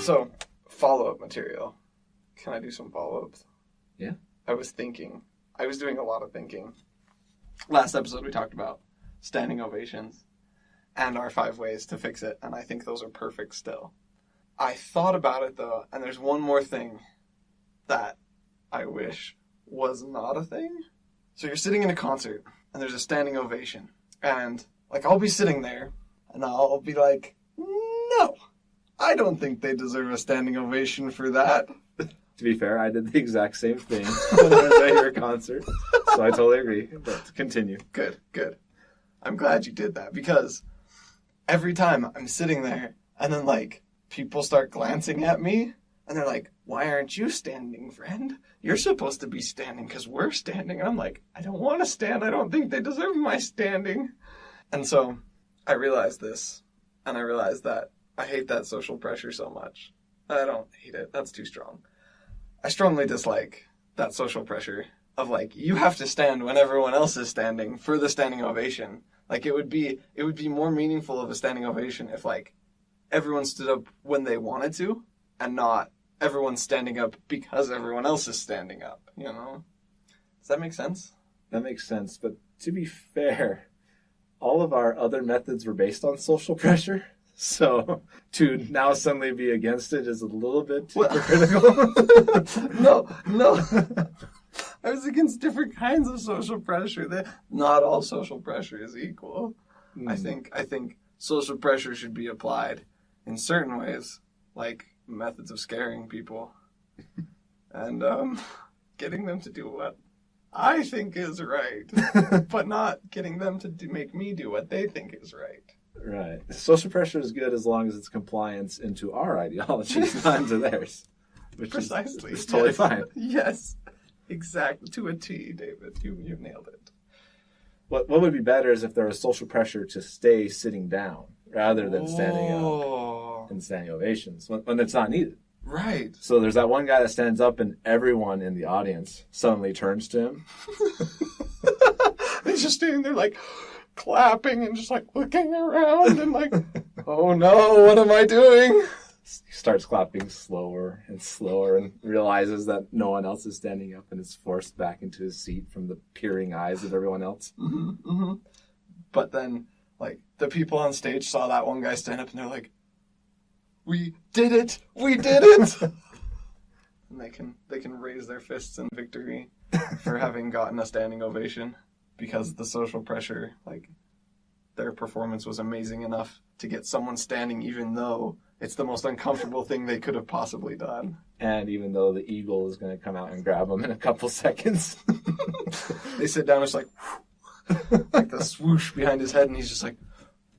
So, follow-up material. Can I do some follow-ups? Yeah. I was doing a lot of thinking. Last episode we talked about standing ovations and our 5 ways to fix it, and I think those are perfect still. I thought about it, though, and there's one more thing that I wish was not a thing. So you're sitting in a concert, and there's a standing ovation, and, like, I'll be sitting there, and I'll be like, no, I don't think they deserve a standing ovation for that. To be fair, I did the exact same thing when I was at your concert, so I totally agree. But continue. Good. I'm glad you did that, because every time I'm sitting there, and then, like, people start glancing at me, and they're like, why aren't you standing, friend? You're supposed to be standing because we're standing. And I'm like, I don't want to stand. I don't think they deserve my standing. And so I realized this, and I realized that I hate that social pressure so much. I don't hate it. That's too strong. I strongly dislike that social pressure of, like, you have to stand when everyone else is standing for the standing ovation. Like, it would be more meaningful of a standing ovation if, like, everyone stood up when they wanted to and not everyone standing up because everyone else is standing up, you know? Does that make sense? That makes sense, but to be fair, all of our other methods were based on social pressure. So to now suddenly be against it is a little bit too critical. No. I was against different kinds of social pressure. Not all social pressure is equal. I think social pressure should be applied in certain ways, like methods of scaring people and getting them to do what I think is right, but not getting them to make me do what they think is right. Right. Social pressure is good as long as it's compliance into our ideologies, not into theirs. Which Precisely. is totally fine. Yes. Exactly. To a T, David. You nailed it. What would be better is if there was social pressure to stay sitting down rather than standing up and standing ovations when it's not needed. Right. So there's that one guy that stands up and everyone in the audience suddenly turns to him. He's just standing there like clapping and just like looking around and like, oh no, what am I doing? He starts clapping slower and slower and realizes that no one else is standing up and is forced back into his seat from the peering eyes of everyone else. Mm-hmm, mm-hmm. But then, like, the people on stage saw that one guy stand up and they're like, we did it! We did it! And they can raise their fists in victory for having gotten a standing ovation because the social pressure, like, their performance was amazing enough to get someone standing even though it's the most uncomfortable thing they could have possibly done. And even though the eagle is going to come out and grab them in a couple seconds. They sit down, it's like the swoosh behind his head, and he's just like,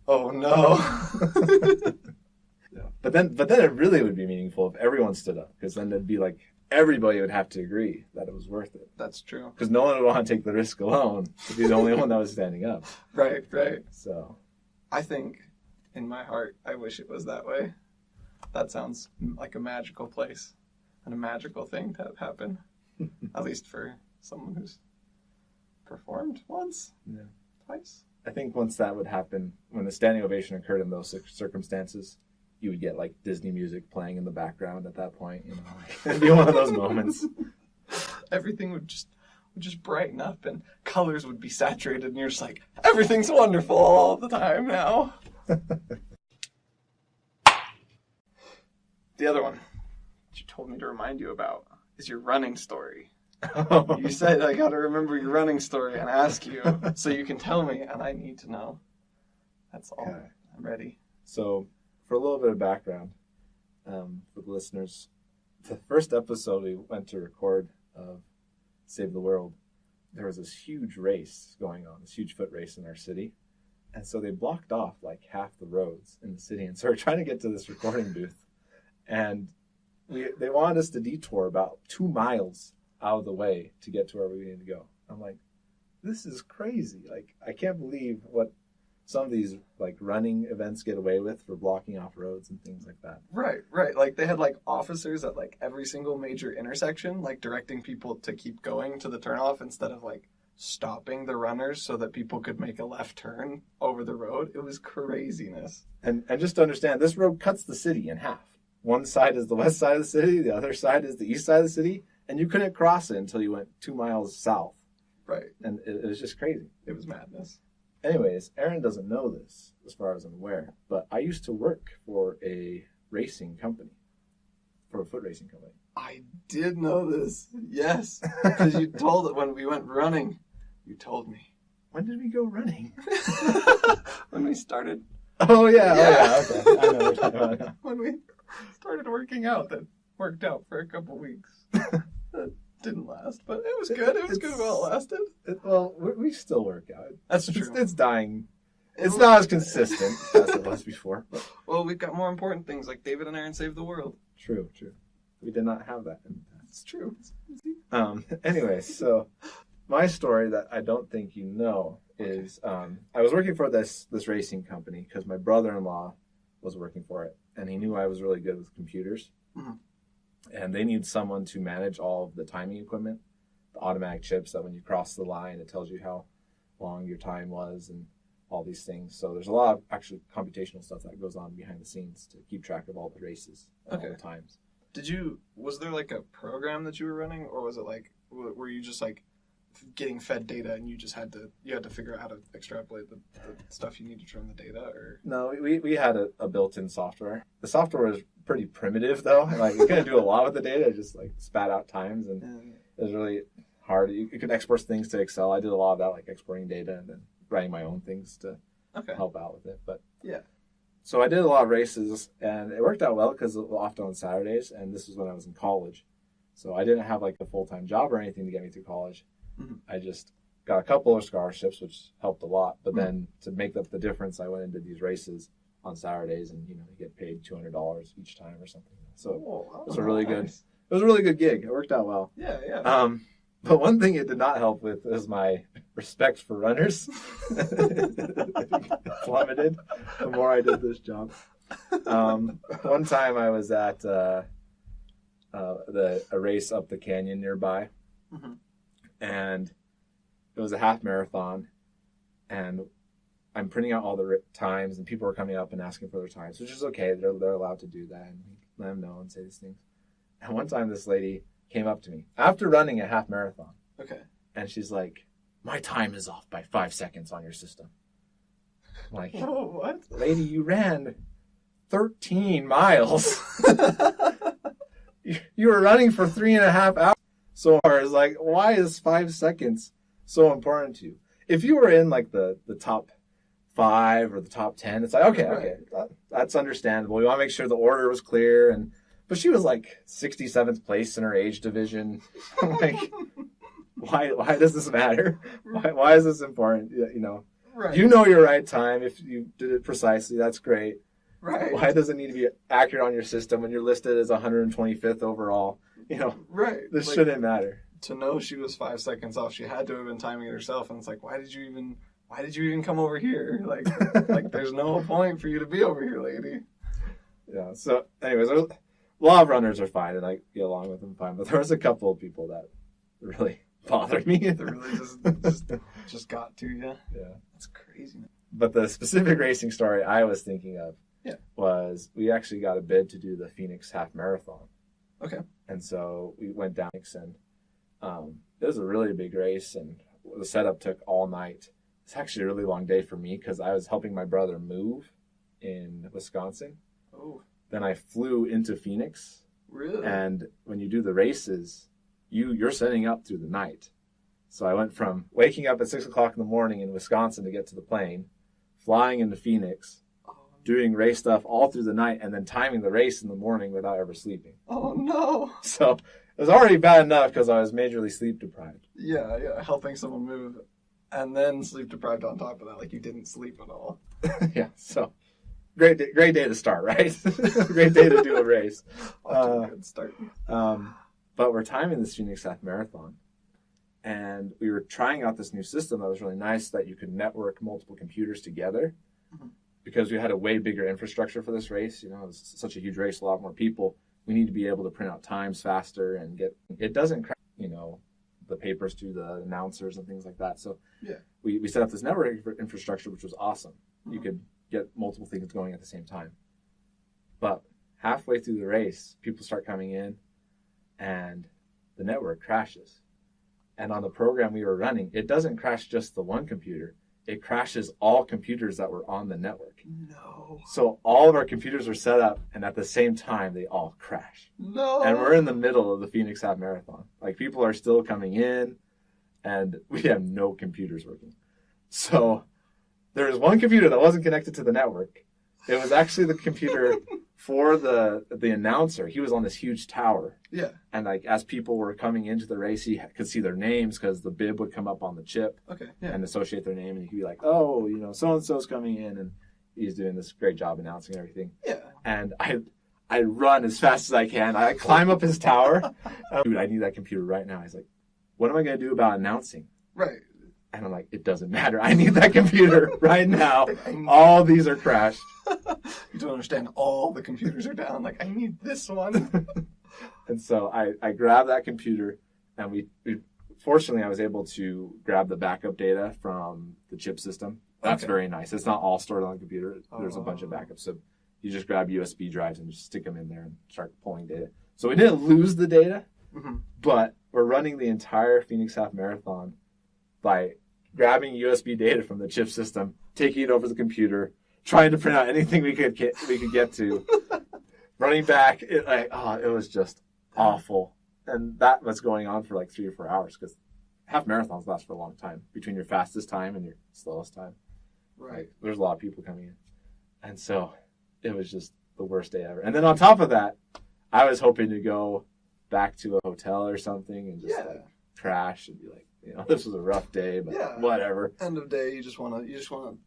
oh no. Yeah. But then it really would be meaningful if everyone stood up, because then it'd be like everybody would have to agree that it was worth it. That's true. Because no one would want to take the risk alone to be the only one that was standing up. Right. So I think in my heart, I wish it was that way. That sounds like a magical place and a magical thing to have happen. At least for someone who's performed once, twice. I think once that would happen, when the standing ovation occurred in those circumstances, you would get like Disney music playing in the background at that point. You know, it'd be one of those moments. Everything would just brighten up and colors would be saturated, and you're just like, everything's wonderful all the time now. The other one that you told me to remind you about is your running story. You said I got to remember your running story and ask you so you can tell me, and I need to know. That's all. Okay. I'm ready. So, for a little bit of background for the listeners, the first episode we went to record of Save the World, there was this huge race going on, this huge foot race in our city. And so they blocked off like half the roads in the city. And so we're trying to get to this recording booth. And they wanted us to detour about 2 miles out of the way to get to where we needed to go. I'm like, this is crazy. Like, I can't believe what some of these like running events get away with for blocking off roads and things like that. Right. Like they had like officers at like every single major intersection, like directing people to keep going to the turnoff instead of like stopping the runners so that people could make a left turn over the road. It was craziness. And just to understand, this road cuts the city in half. one side is the west side of the city, the other side is the east side of the city, and you couldn't cross it until you went 2 miles south. Right. And it was just crazy. It was madness. Anyways, Aaron doesn't know this, as far as I'm aware, but I used to work for a racing company, for a foot racing company. I did know this. Yes. Because you told it when we went running. You told me. When did we go running? When we started. Oh, yeah. Yeah. Oh, yeah. Okay. I know what you're talking about now. When we started working out, that worked out for a couple weeks. That didn't last, but it was good. It was good while it lasted. Well, we still work out. That's true. It's dying. It's not as consistent as it was before. But. Well, we've got more important things like David and Aaron Save the World. True. We did not have that. It's true. Anyway, so my story that I don't think you know is I was working for this racing company because my brother-in-law was working for it, and he knew I was really good with computers. Mm-hmm. And they need someone to manage all of the timing equipment, the automatic chips that when you cross the line, it tells you how long your time was and all these things. So there's a lot of actually computational stuff that goes on behind the scenes to keep track of all the races and all the times. Was there like a program that you were running, or was it like, were you just like getting fed data and you had to figure out how to extrapolate the stuff you need to turn the data? Or no, we had a built-in software. The software was pretty primitive though. Like you couldn't do a lot with the data, it just like spat out times, and it was really hard. You could export things to Excel. I did a lot of that, like exporting data and then writing my own things to help out with it. But yeah. So I did a lot of races, and it worked out well because it was often on Saturdays, and this was when I was in college. So I didn't have like a full-time job or anything to get me through college. Mm-hmm. I just got a couple of scholarships, which helped a lot. But then to make up the difference, I went into these races on Saturdays, and you get paid $200 each time or something. So it was a really good. It was a really good gig. It worked out well. Yeah. But one thing it did not help with is my respect for runners. Plummeted the more I did this job. One time I was at a race up the canyon nearby, mm-hmm. and it was a half marathon, and I'm printing out all the times, and people are coming up and asking for their times, which is okay. They're allowed to do that and let them know and say these things. And one time this lady came up to me after running a half marathon. Okay. And she's like, "My time is off by 5 seconds on your system." I'm like, oh, what? Lady, you ran 13 miles. You were running for 3.5 hours. So I was like, why is 5 seconds so important to you? If you were in like the top 5 or the top 10, it's like, okay, that's understandable. We want to make sure the order was clear. But she was like 67th place in her age division. I'm like, why does this matter? Why is this important? Right. You know your right time. If you did it precisely, that's great. Right. Why does it need to be accurate on your system when you're listed as 125th overall? Right. This shouldn't matter. To know she was 5 seconds off, she had to have been timing it herself. And it's like, why did you even come over here? Like there's no point for you to be over here, lady. Yeah. So, anyways, a lot of runners are fine, and I get along with them fine. But there was a couple of people that really bothered me. They really just got to you. Yeah. That's crazy. But the specific racing story I was thinking of was we actually got a bid to do the Phoenix Half Marathon. Okay. And so we went down, and it was a really big race, and the setup took all night. It's actually a really long day for me because I was helping my brother move in Wisconsin. Oh. Then I flew into Phoenix. Really? And when you do the races, you're setting up through the night. So I went from waking up at 6 o'clock in the morning in Wisconsin to get to the plane, flying into Phoenix, doing race stuff all through the night, and then timing the race in the morning without ever sleeping. Oh, no. So it was already bad enough because I was majorly sleep deprived. Yeah, helping someone move and then sleep deprived on top of that, like you didn't sleep at all. Yeah, so great day to start, right? Great day to do a race. Good start. But we're timing this Phoenix Half Marathon, and we were trying out this new system that was really nice that you could network multiple computers together. Mm-hmm. Because we had a way bigger infrastructure for this race. It was such a huge race, a lot more people. We need to be able to print out times faster and it doesn't crash, the papers to the announcers and things like that. So we set up this network infrastructure, which was awesome. Mm-hmm. You could get multiple things going at the same time. But halfway through the race, people start coming in and the network crashes. And on the program we were running, it doesn't crash just the one computer. It crashes all computers that were on the network. No. So all of our computers are set up, and at the same time, they all crash. No. And we're in the middle of the Phoenix Half Marathon. Like, people are still coming in, and we have no computers working. So there was one computer that wasn't connected to the network. It was actually the computer for the announcer. He was on this huge tower. Yeah. And like, as people were coming into the race, he could see their names because the bib would come up on the chip. Okay. Yeah. And associate their name, and he could be like, oh, you know, so-and-so's coming in, and he's doing this great job announcing everything. Yeah. And I run as fast as I can. I climb up his tower. Dude, I need that computer right now. He's like, what am I going to do about announcing? Right. And I'm like, it doesn't matter. I need that computer right now. All these are crashed. You don't understand. All the computers are down. Like, I need this one. And so I grabbed that computer, and we fortunately, I was able to grab the backup data from the chip system. That's Okay. very nice. It's not all stored on the computer. There's a bunch of Oh. backups. So you just grab USB drives and just stick them in there and start pulling data. So we didn't lose the data, but we're running the entire Phoenix Half Marathon by grabbing USB data from the chip system, taking it over the computer, trying to print out anything we could get to, running back. It was just awful. And that was going on for like 3 or 4 hours because half marathons last for a long time between your fastest time and your slowest time. Right. Like, there's a lot of people coming in. And so it was just the worst day ever. And then on top of that, I was hoping to go back to a hotel or something and just like crash and be like, you know, this was a rough day, but whatever. End of day, you just wanna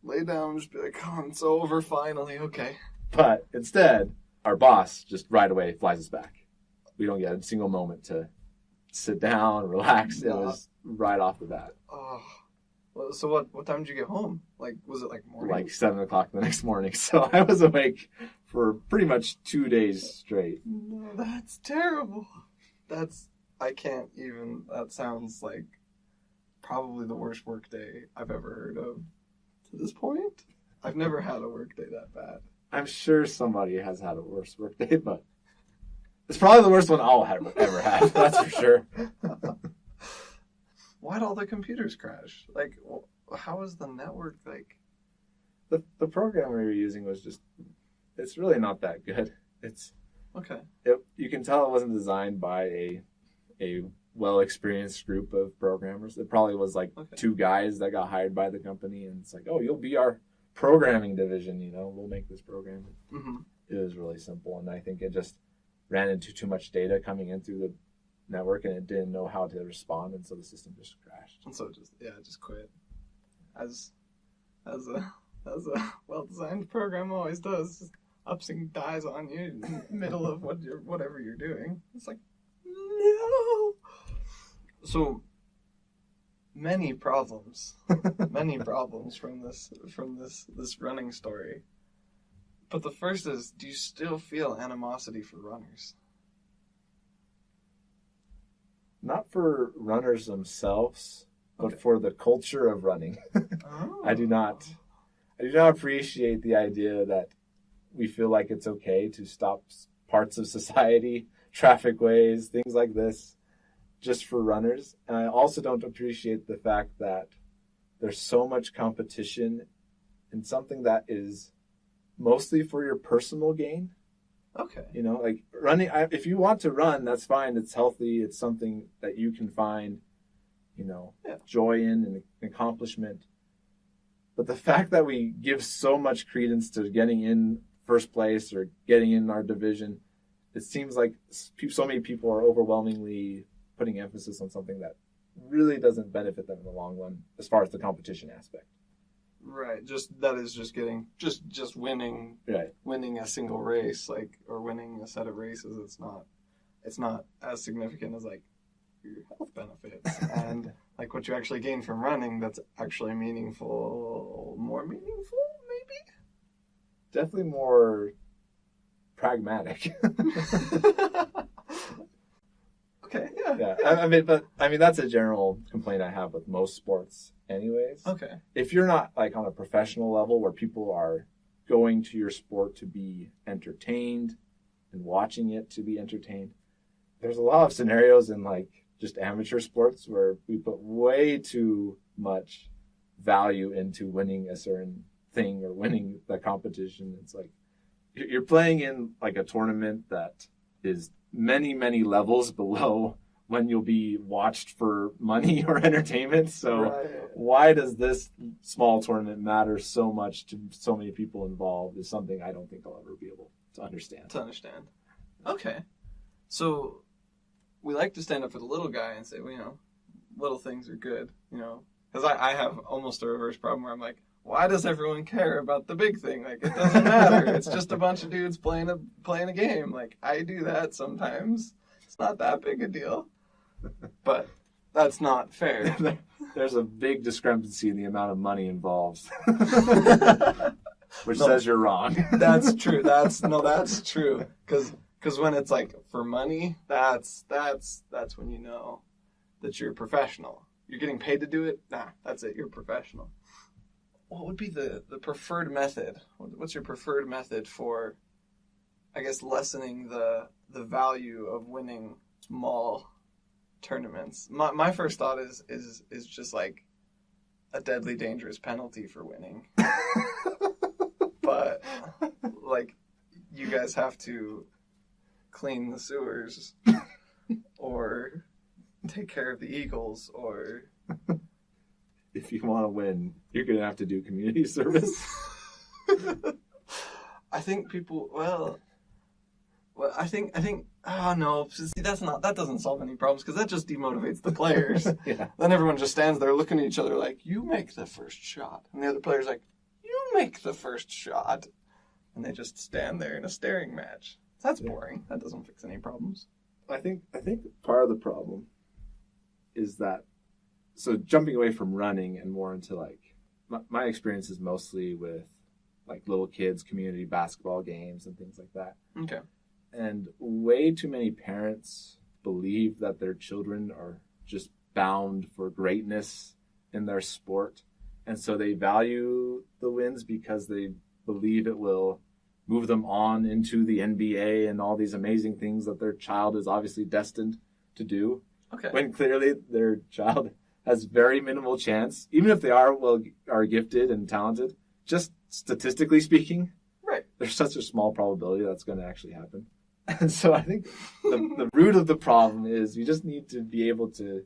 lay down and just be like, oh, it's over finally, okay. But instead, our boss just right away flies us back. We don't get a single moment to sit down, relax. It was right off the bat. Oh. Well, so what time did you get home? Like, was it like morning? Like 7 o'clock the next morning. So I was awake for pretty much 2 days straight. No, that's terrible. I can't even, that sounds like probably the worst work day I've ever heard of to this point. I've never had a work day that bad. I'm sure somebody has had a worse work day, but it's probably the worst one I'll ever have. That's for sure. Why'd all the computers crash? Like, how is the network like? The program we were using was just, it's really not that good. Okay. You can tell it wasn't designed by a well-experienced group of programmers. It probably was like 2 guys that got hired by the company, and it's like, oh, you'll be our programming division, you know, we'll make this program. Mm-hmm. It was really simple, and I think it just ran into too much data coming in through the network, and it didn't know how to respond, and so the system just crashed. And so just quit. As a well-designed program always does, just ups and dies on you in the middle of whatever you're doing. It's like, no. So many problems from this running story. But the first is, do you still feel animosity for runners? Not for runners themselves, but Okay. for the culture of running. Oh. I do not appreciate the idea that we feel like it's okay to stop parts of society, traffic ways, things like this, just for runners. And I also don't appreciate the fact that there's so much competition in something that is mostly for your personal gain. Okay. You know, like running, if you want to run, that's fine. It's healthy. It's something that you can find, you know, joy in and accomplishment. But the fact that we give so much credence to getting in first place or getting in our division, it seems like so many people are overwhelmingly putting emphasis on something that really doesn't benefit them in the long run as far as the competition aspect. Right. Just getting winning. Right. Winning a single race, like, or winning a set of races, it's not as significant as like your health benefits and like what you actually gain from running. That's actually more meaningful, maybe. Definitely more pragmatic. Okay. Yeah. I mean, that's a general complaint I have with most sports, anyways. Okay. If you're not like on a professional level where people are going to your sport to be entertained and watching it to be entertained. There's a lot of scenarios in like just amateur sports where we put way too much value into winning a certain thing or winning the competition. It's like you're playing in like a tournament that is many, many levels below when you'll be watched for money or entertainment. So why does this small tournament matter so much to so many people involved is something I don't think I'll ever be able to understand. Okay. So we like to stand up for the little guy and say, well, you know, little things are good, you know. Because I have almost a reverse problem where I'm like, why does everyone care about the big thing? Like, it doesn't matter. It's just a bunch of dudes playing a game. Like, I do that sometimes. It's not that big a deal. But that's not fair. There's a big discrepancy in the amount of money involved. Which says you're wrong. That's true. That's true. Because when it's like for money, that's when you know that you're a professional. You're getting paid to do it? Nah, that's it. You're a professional. What would be the preferred method? What's your preferred method for, I guess, lessening the value of winning small tournaments? My first thought is just like a deadly dangerous penalty for winning. But like you guys have to clean the sewers or take care of the eagles, or if you want to win, you're going to have to do community service. I think people, well, I think, oh no, see, that doesn't solve any problems, because that just demotivates the players. Yeah. Then everyone just stands there looking at each other like, you make the first shot. And the other player's like, you make the first shot. And they just stand there in a staring match. That's boring. That doesn't fix any problems. I think part of the problem is that, so jumping away from running and more into like, my experience is mostly with like little kids, community basketball games and things like that. Okay. And way too many parents believe that their children are just bound for greatness in their sport. And so they value the wins because they believe it will move them on into the NBA and all these amazing things that their child is obviously destined to do. Okay. When clearly their child has very minimal chance, even if they are gifted and talented, just statistically speaking, right, there's such a small probability that's going to actually happen. And so I think the root of the problem is you just need to be able to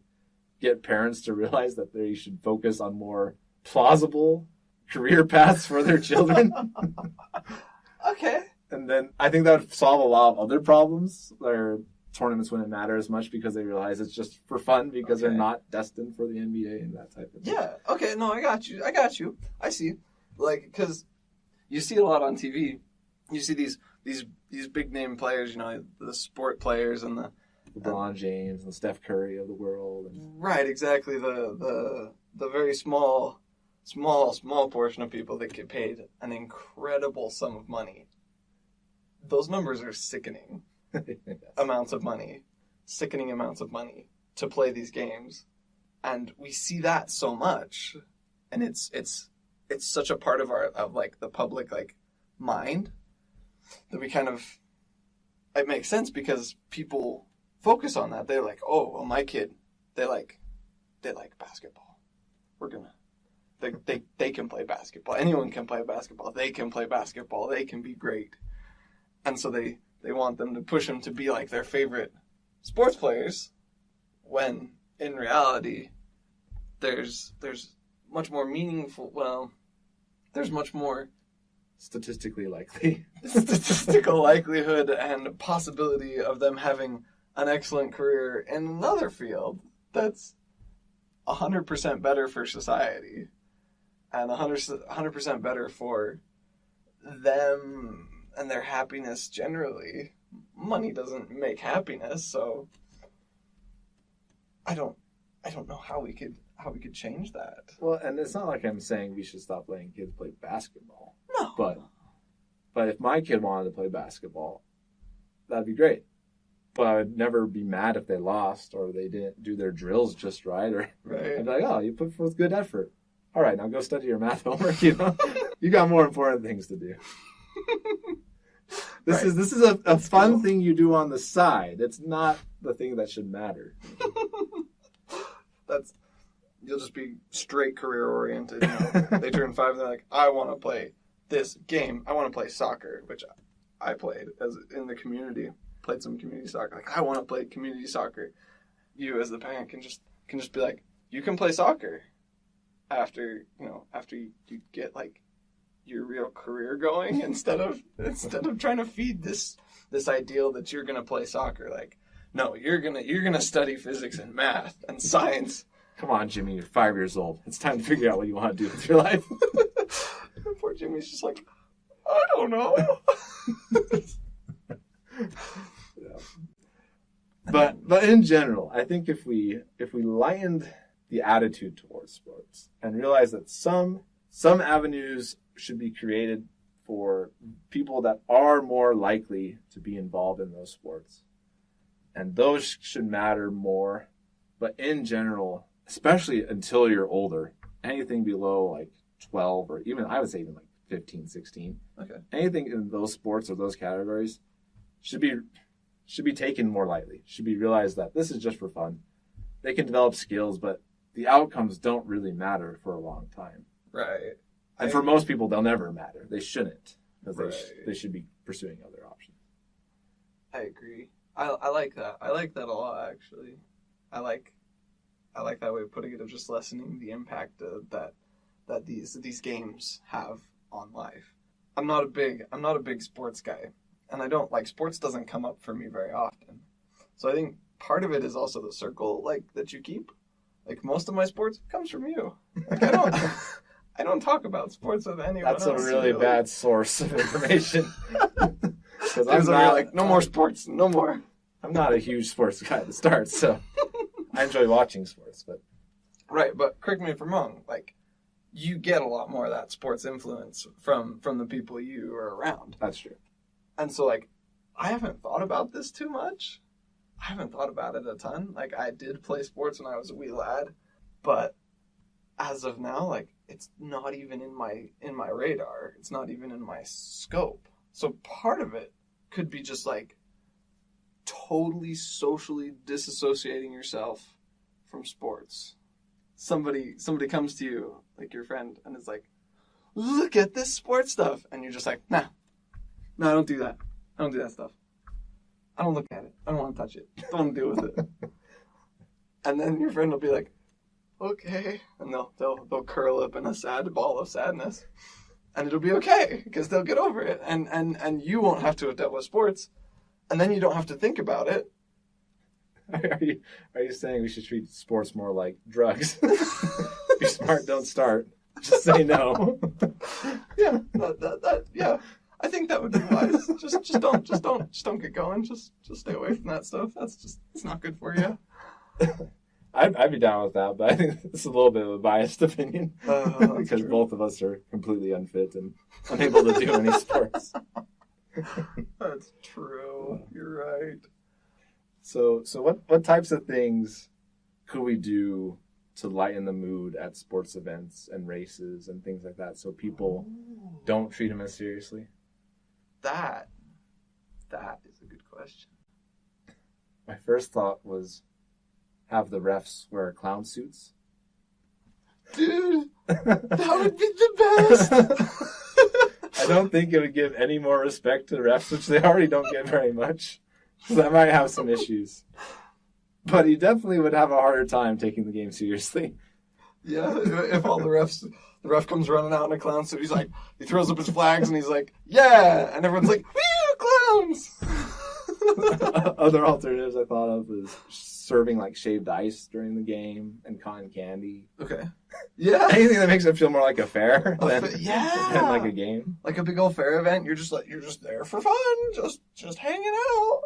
get parents to realize that they should focus on more plausible career paths for their children. Okay. And then I think that would solve a lot of other problems where tournaments wouldn't matter as much because they realize it's just for fun because they're not destined for the NBA and that type of thing. Yeah. Okay. No, I got you. I see. Like, because you see a lot on TV. You see these big name players, you know, the sport players and the LeBron James and Steph Curry of the world. Right. Exactly. The very small portion of people that get paid an incredible sum of money. Those numbers are sickening. Yes. Amounts of money to play these games, and we see that so much, and it's such a part of like the public like mind that we kind of, it makes sense because people focus on that. They're like, oh, well, my kid, they like basketball. We're gonna. They can play basketball. Anyone can play basketball. They can play basketball. They can be great. And so they want them to push them to be like their favorite sports players, when in reality there's much more meaningful, well, there's much more statistically likely statistical likelihood and possibility of them having an excellent career in another field that's 100% better for society and 100% better for them and their happiness generally. Money doesn't make happiness, so I don't know how we could change that. Well, and it's not like I'm saying we should stop letting kids play basketball. No. But if my kid wanted to play basketball, that'd be great. But I would never be mad if they lost or they didn't do their drills just right. Or right. I'd be like, oh, you put forth good effort. All right, now go study your math homework. You know, you got more important things to do. This is a fun cool. thing you do on the side. It's not the thing that should matter. You'll just be straight career oriented. You know? They turn 5 and they're like, I want to play this game. I want to play soccer, which I played as in the community. Played some community soccer. Like, I want to play community soccer. You as the parent can just be like, you can play soccer after you get like your real career going instead of trying to feed this ideal that you're gonna play soccer. Like, no, you're gonna study physics and math and science. Come on, Jimmy, you're 5 years old. It's time to figure out what you want to do with your life. Poor Jimmy's just like, I don't know. Yeah. But in general, I think if we lightened the attitude towards sports and realized that some avenues should be created for people that are more likely to be involved in those sports, and those should matter more. But in general, especially until you're older, anything below like 12 or even, I would say even like 15, 16, Okay. anything in those sports or those categories should be taken more lightly. Should be realized that this is just for fun. They can develop skills, but the outcomes don't really matter for a long time. Right. And for most people, they'll never matter. They shouldn't, because Right. they should be pursuing other options. I agree. I like that. I like that a lot, actually. I like that way of putting it, of just lessening the impact that these games have on life. I'm not a big sports guy, and I don't like sports. Doesn't come up for me very often. So I think part of it is also the circle like that you keep. Like, most of my sports comes from you. Like, I don't talk about sports with anyone That's else. a really bad source of information. Because I'm like, no more sports, no more. I'm not a huge sports guy to start, so I enjoy watching sports, but Right, but correct me if I'm wrong. Like, you get a lot more of that sports influence from the people you are around. that's true. And so, like, I haven't thought about this too much. I haven't thought about it a ton. Like, I did play sports when I was a wee lad, but as of now, like, it's not even in my radar. It's not even in my scope. So part of it could be just like totally socially disassociating yourself from sports. Somebody comes to you, like your friend, and is like, look at this sports stuff. And you're just like, nah, no, I don't do that. I don't do that stuff. I don't look at it. I don't want to touch it. Don't want to deal with it. And then your friend will be like, okay. And they'll curl up in a sad ball of sadness. And it'll be okay, because they'll get over it. And you won't have to have dealt with sports. And then you don't have to think about it. Are you saying we should treat sports more like drugs? Be smart, don't start. Just say no. Yeah, yeah. I think that would be wise. Just don't get going. Just stay away from that stuff. It's not good for you. I'd be down with that, but I think it's a little bit of a biased opinion because true. both of us are completely unfit and unable to do any sports. That's true. You're right. So what types of things could we do to lighten the mood at sports events and races and things like that, so people don't treat them as seriously? That is a good question. My first thought was have the refs wear clown suits. Dude, that would be the best. I don't think it would give any more respect to the refs, which they already don't get very much. So that might have some issues. But he definitely would have a harder time taking the game seriously. Yeah, if all the ref comes running out in a clown suit, he throws up his flags and he's like, yeah, and everyone's like, woo, clowns. Other alternatives I thought of was serving like shaved ice during the game and cotton candy. Okay. Yeah. Anything that makes it feel more like a fair than like a game. Like a big old fair event, you're just there for fun, just hanging out.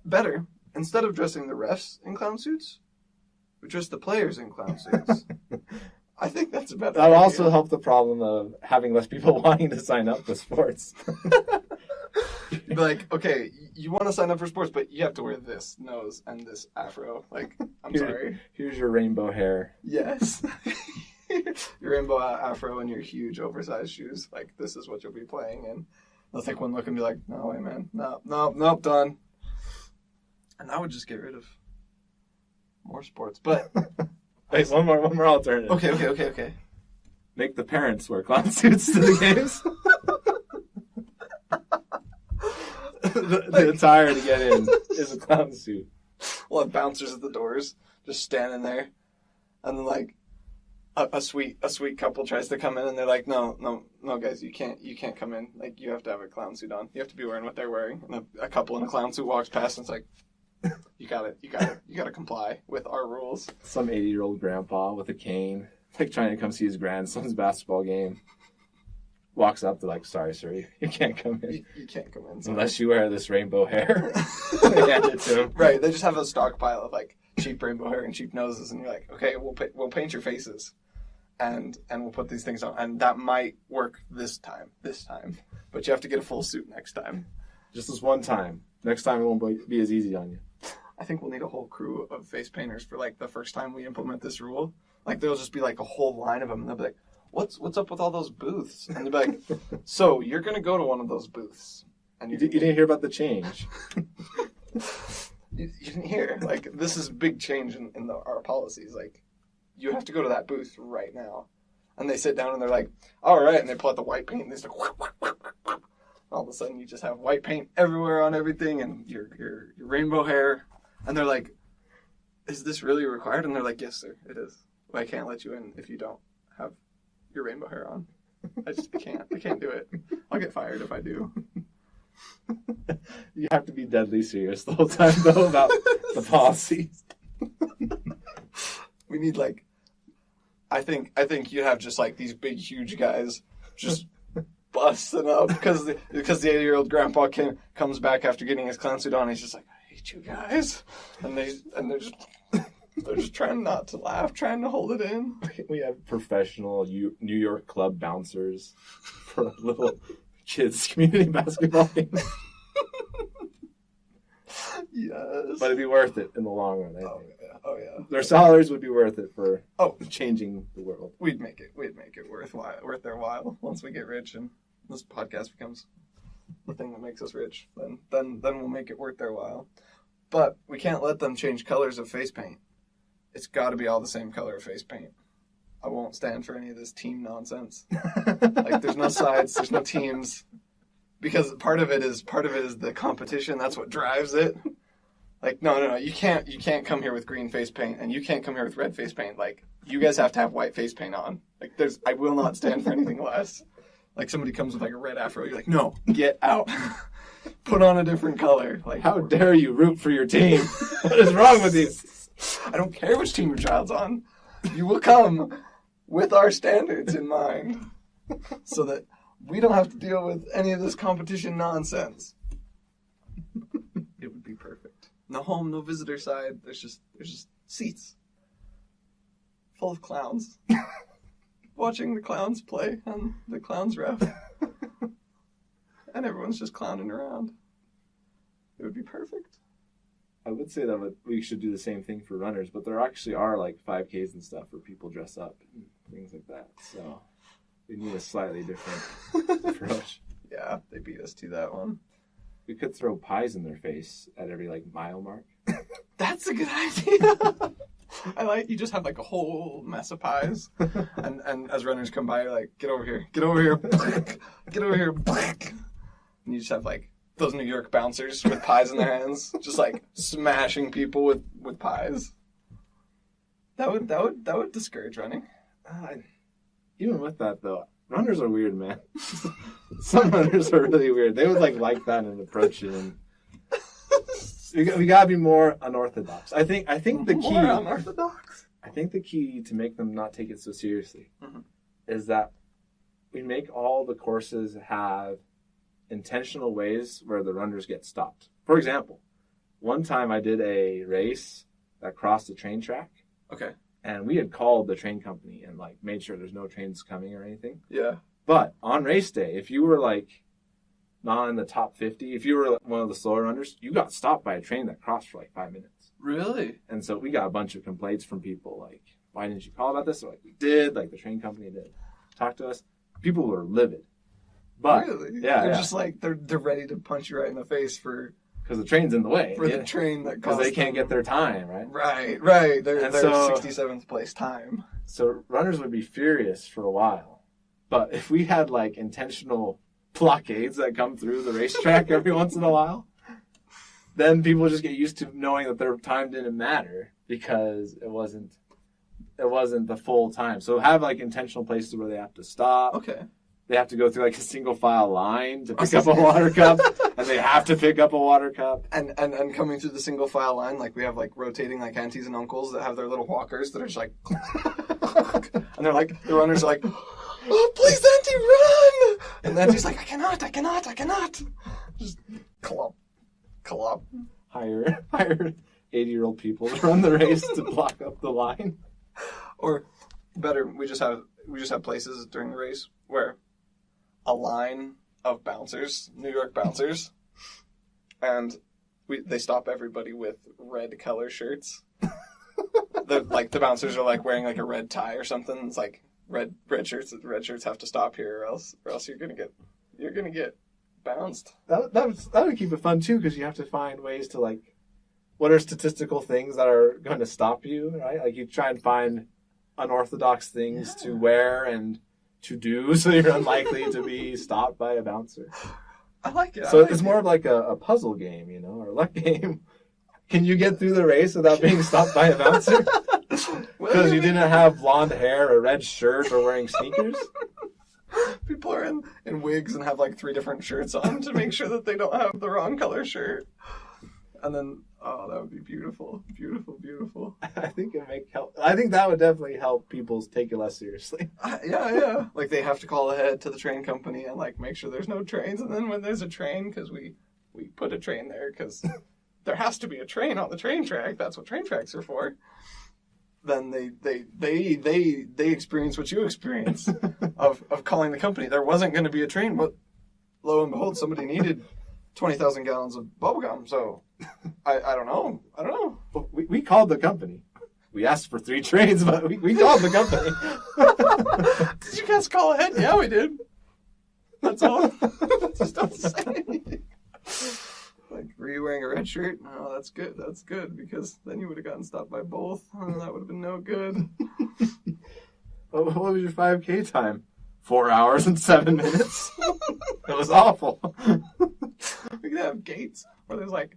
Better, instead of dressing the refs in clown suits, we dress the players in clown suits. I think that's a better That would idea. also help the problem of having less people wanting to sign up for sports. Be like, okay, you want to sign up for sports, but you have to wear this nose and this afro. Like, I'm sorry. Here's your rainbow hair. Yes. Your rainbow afro and your huge oversized shoes. Like, this is what you'll be playing in. They'll take one look and be like, no way, man. Nope, done. And that would just get rid of more sports. But Wait, one more alternative. Okay. Make the parents wear clown suits to the games. the attire to get in is a clown suit. We'll have bouncers at the doors just standing there. And then like a sweet couple tries to come in and they're like, no guys, you can't come in. Like you have to have a clown suit on. You have to be wearing what they're wearing. And a couple in a clown suit walks past and it's like, you gotta comply with our rules. Some 80-year-old grandpa with a cane, like trying to come see his grandson's basketball game. Walks up to like, sorry, sir, you can't come in. You can't come in. Sorry. Unless you wear this rainbow hair. They hand it to him. Right, they just have a stockpile of like cheap rainbow hair and cheap noses, and you're like, okay, we'll paint your faces, and we'll put these things on, and that might work this time, but you have to get a full suit next time. Just this one time. Next time it won't be as easy on you. I think we'll need a whole crew of face painters for like the first time we implement this rule. Like there'll just be like a whole line of them, and they'll be like, What's up with all those booths? And they'll be like, so you're gonna go to one of those booths, and you didn't hear about the change. You didn't hear. Like this is a big change in our policies. Like you have to go to that booth right now, and they sit down and they're like, all right, and they pull out the white paint and they start. All of a sudden, you just have white paint everywhere on everything, and your rainbow hair, and they're like, is this really required? And they're like, yes, sir, it is. Well, I can't let you in if you don't have your rainbow hair on. I can't do it. I'll get fired if I do. You have to be deadly serious the whole time, though, about the policies. We need, like, I think you have just, like, these big, huge guys just busting up because the 80-year-old grandpa comes back after getting his clown suit on. He's just like, I hate you guys. And they're just trying not to laugh, trying to hold it in. We have professional New York club bouncers for little kids' community basketball games. Yes. But it'd be worth it in the long run, I think. Oh, yeah. Their salaries would be worth it for changing the world. We'd make it worth their while once we get rich and this podcast becomes the thing that makes us rich. Then we'll make it worth their while. But we can't let them change colors of face paint. It's got to be all the same color of face paint. I won't stand for any of this team nonsense. Like there's no sides, there's no teams, because part of it is the competition. That's what drives it. Like no, you can't come here with green face paint and you can't come here with red face paint. Like you guys have to have white face paint on. Like I will not stand for anything less. Like somebody comes with like a red afro, you're like, no, get out. Put on a different color. Like how dare you root for your team? What is wrong with you? I don't care which team your child's on. You will come with our standards in mind so that we don't have to deal with any of this competition nonsense. It would be perfect. No home, no visitor side. There's just seats full of clowns. Watching the clowns play on the clowns ref. And everyone's just clowning around. It would be perfect. I would say that we should do the same thing for runners, but there actually are like 5Ks and stuff where people dress up and things like that. So we need a slightly different approach. Yeah, they beat us to that one. We could throw pies in their face at every like mile mark. That's a good idea. I like you just have like a whole mess of pies, and as runners come by, you're like, get over here, get over here, get over here, and you just have like those New York bouncers with pies in their hands, just like smashing people with pies. That would discourage running. Even with that though, runners are weird, man. Some runners are really weird. They would like that and approach it. And we gotta be more unorthodox. I think the key. More unorthodox. I think the key to make them not take it so seriously is that we make all the courses have intentional ways where the runners get stopped. For example, one time I did a race that crossed the train track. Okay. And we had called the train company and like made sure there's no trains coming or anything. Yeah. But on race day, if you were like not in the top 50, if you were one of the slower runners, you got stopped by a train that crossed for like 5 minutes. Really? And so we got a bunch of complaints from people like, why didn't you call about this? So like we did, like the train company did. Talk to us. People were livid. But really? yeah, They're yeah. just like they're ready to punch you right in the face for Because the train's in the way. the train that Because costs they can't them. get their time, right? Right. They're And so- 67th place time. So runners would be furious for a while. But if we had like intentional blockades that come through the racetrack every once in a while, then people just get used to knowing that their time didn't matter because it wasn't the full time. So have like intentional places where they have to stop. Okay. They have to go through like a single file line to pick up a water cup, and they have to pick up a water cup. And coming through the single file line, like we have like rotating like aunties and uncles that have their little walkers that are just like, and they're like, the runners are like, oh please auntie run! And auntie's like, I cannot. Just clop. Hire 80-year-old people to run the race to block up the line. Or better, we just have places during the race where a line of bouncers, New York bouncers, and they stop everybody with red color shirts. The bouncers are like wearing like a red tie or something. It's like red shirts. Red shirts have to stop here, or else you're gonna get bounced. That would keep it fun too, because you have to find ways to like, what are statistical things that are going to stop you, right? Like you try and find unorthodox things to wear and to do, so you're unlikely to be stopped by a bouncer. I like it. So it's more of like a puzzle game, or a luck game. Can you get through the race without being stopped by a bouncer? Because you didn't have blonde hair, a red shirt, or wearing sneakers? People are in wigs and have like 3 different shirts on to make sure that they don't have the wrong color shirt. And then, oh, that would be beautiful. Beautiful. I think I think that would definitely help people take it less seriously. Yeah. Like they have to call ahead to the train company and like make sure there's no trains. And then when there's a train, because we put a train there because there has to be a train on the train track. That's what train tracks are for. Then they experience what you experience of calling the company. There wasn't going to be a train, but lo and behold, somebody needed 20,000 gallons of bubblegum. So I don't know. We called the company. We asked for 3 trains, but we called the company. Did you guys call ahead? Yeah, we did. That's all. Just don't say anything. Like, were you wearing a red shirt? No, that's good. That's good, because then you would have gotten stopped by both. And that would have been no good. What was your 5K time? 4 hours and 7 minutes. It was awful. We could have gates where there's like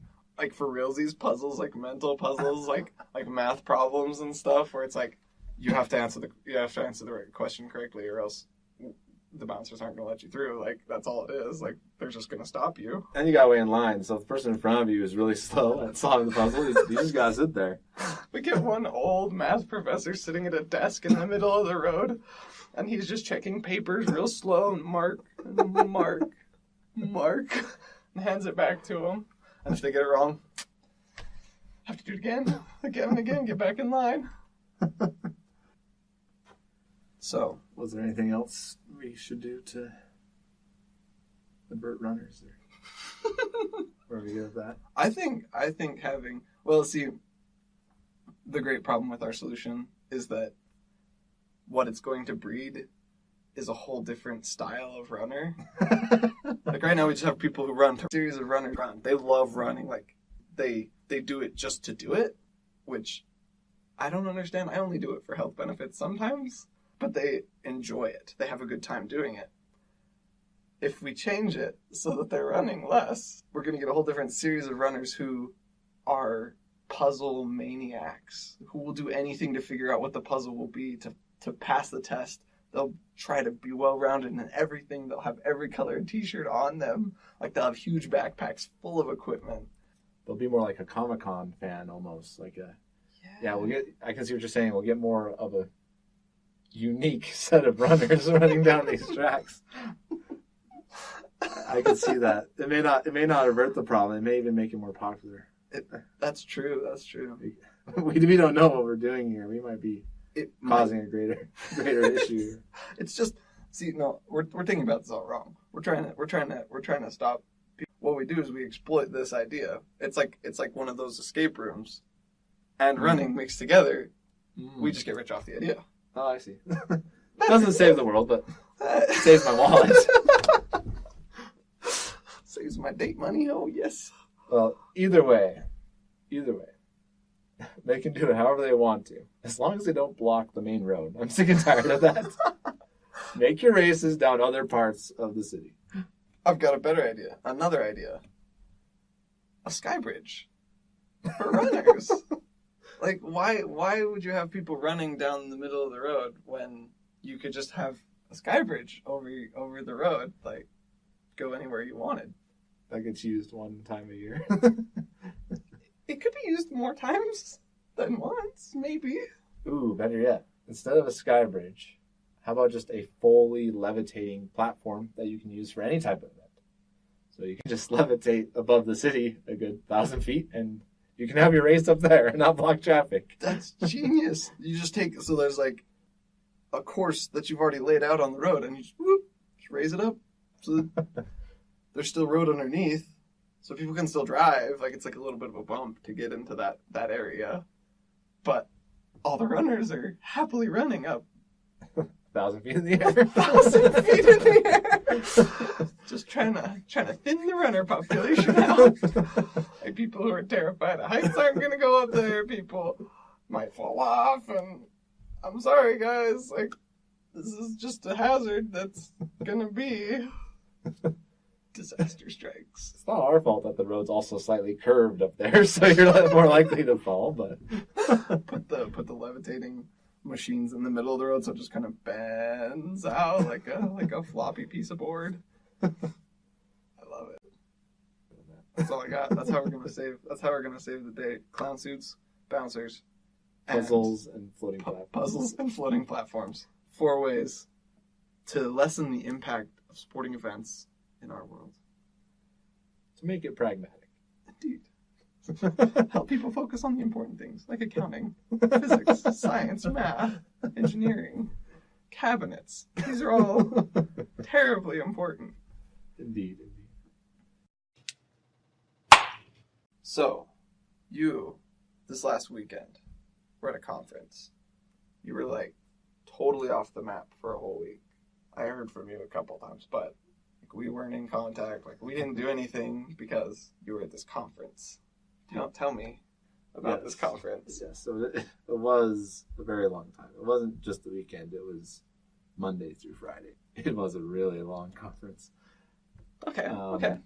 for realsies puzzles, like mental puzzles, like math problems and stuff, where it's like you have to answer the right question correctly, or else the bouncers aren't going to let you through. Like, that's all it is. Like, they're just going to stop you. And you got to wait in line, so if the person in front of you is really slow at solving the puzzle, you just got to sit there. We get one old math professor sitting at a desk in the middle of the road, and he's just checking papers real slow, and mark, and hands it back to him. And if they get it wrong, have to do it again and again, get back in line. So, was there anything else we should do to avert runners? Where are we good with that? I think having, see, the great problem with our solution is that what it's going to breed is a whole different style of runner. Like right now we just have people who run a series of runners run. They love running. Like they do it just to do it, which I don't understand. I only do it for health benefits sometimes, but they enjoy it. They have a good time doing it. If we change it so that they're running less, we're going to get a whole different series of runners who are puzzle maniacs, who will do anything to figure out what the puzzle will be to pass the test. They'll try to be well-rounded in everything. They'll have every colored t-shirt on them. Like, they'll have huge backpacks full of equipment. They'll be more like a Comic-Con fan almost. Like I can see what you're saying. We'll get more of a unique set of runners running down these tracks. I can see that. It may not avert the problem. It may even make it more popular. That's true. We don't know what we're doing here. We might be causing a greater issue. It's just, we're thinking about this all wrong. We're trying to stop people. What we do is we exploit this idea. It's like one of those escape rooms, and running mixed together. We just get rich off the idea. Oh, I see. Doesn't save the world, but saves my wallet. use my date money. Oh, yes. Well, either way, they can do it however they want to, as long as they don't block the main road. I'm sick and tired of that. Make your races down other parts of the city. I've got a better idea. Another idea. A sky bridge for runners. Like, why would you have people running down the middle of the road when you could just have a sky bridge over the road, like, go anywhere you wanted? That gets used one time a year. It could be used more times than once, maybe. Ooh, better yet. Instead of a sky bridge, how about just a fully levitating platform that you can use for any type of event? So you can just levitate above the city a good 1,000 feet, and you can have your race up there and not block traffic. That's genius. You just so there's like a course that you've already laid out on the road, and you just raise it up so that there's still road underneath, so people can still drive. Like, it's like a little bit of a bump to get into that area, but all the runners are happily running up 1,000 feet in the air. 1,000 feet in the air. Just trying to thin the runner population out. Like, people who are terrified of heights aren't going to go up there. People might fall off, and I'm sorry, guys. Like, this is just a hazard that's going to be. Disaster strikes. It's not our fault that the road's also slightly curved up there, so you're more likely to fall, but... Put the levitating machines in the middle of the road so it just kind of bends out like a floppy piece of board. I love it. That's all I got. That's how we're gonna save the day. Clown suits, bouncers, Puzzles and floating platforms. Puzzles and floating platforms. 4 ways to lessen the impact of sporting events in our world. To make it pragmatic. Indeed. Help people focus on the important things, like accounting, physics, science, math, engineering, cabinets. These are all terribly important. Indeed. So, you, this last weekend, were at a conference. You were, like, totally off the map for a whole week. I heard from you a couple times, but we weren't in contact. Like, we didn't do anything because you were at this conference. Don't tell me about this conference. Yes, so it was a very long time. It wasn't just the weekend. It was Monday through Friday. It was a really long conference. Okay.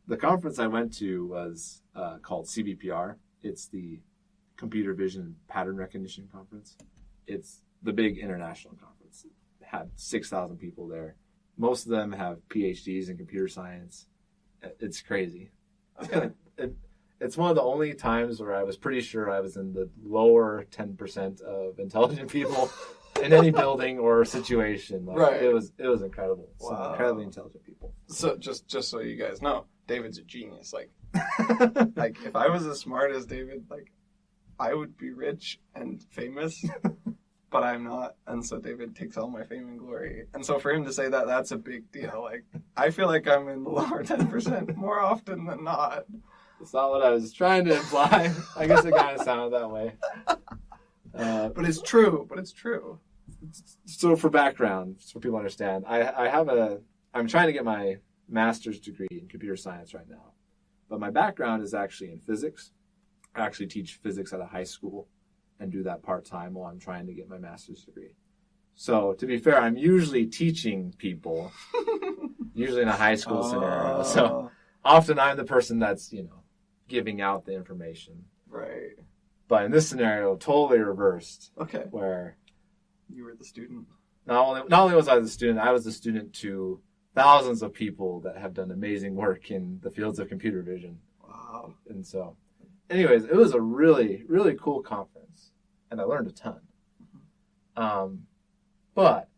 The conference I went to was called CVPR. It's the Computer Vision Pattern Recognition Conference. It's the big international conference. It had 6,000 people there. Most of them have PhDs in computer science. It's crazy. Okay. It's one of the only times where I was pretty sure I was in the lower 10% of intelligent people in any building or situation. Like, right. It was incredible. Wow. Some incredibly intelligent people. So just so you guys know, David's a genius. Like if I was as smart as David, like, I would be rich and famous, but I'm not. And so David takes all my fame and glory. And so for him to say that, that's a big deal. Like, I feel like I'm in the lower 10% more often than not. It's not what I was trying to imply. I guess it kind of sounded that way. But it's true. So for background, so people understand, I'm trying to get my master's degree in computer science right now. But my background is actually in physics. I actually teach physics at a high school and do that part-time while I'm trying to get my master's degree. So to be fair, I'm usually teaching people, usually in a high school scenario. So often I'm the person that's, giving out the information. Right. But in this scenario, totally reversed. Okay. Where you were the student. Not only was I the student, I was the student to thousands of people that have done amazing work in the fields of computer vision. Wow. And so, anyways, it was a really, really cool conference, and I learned a ton. Mm-hmm. But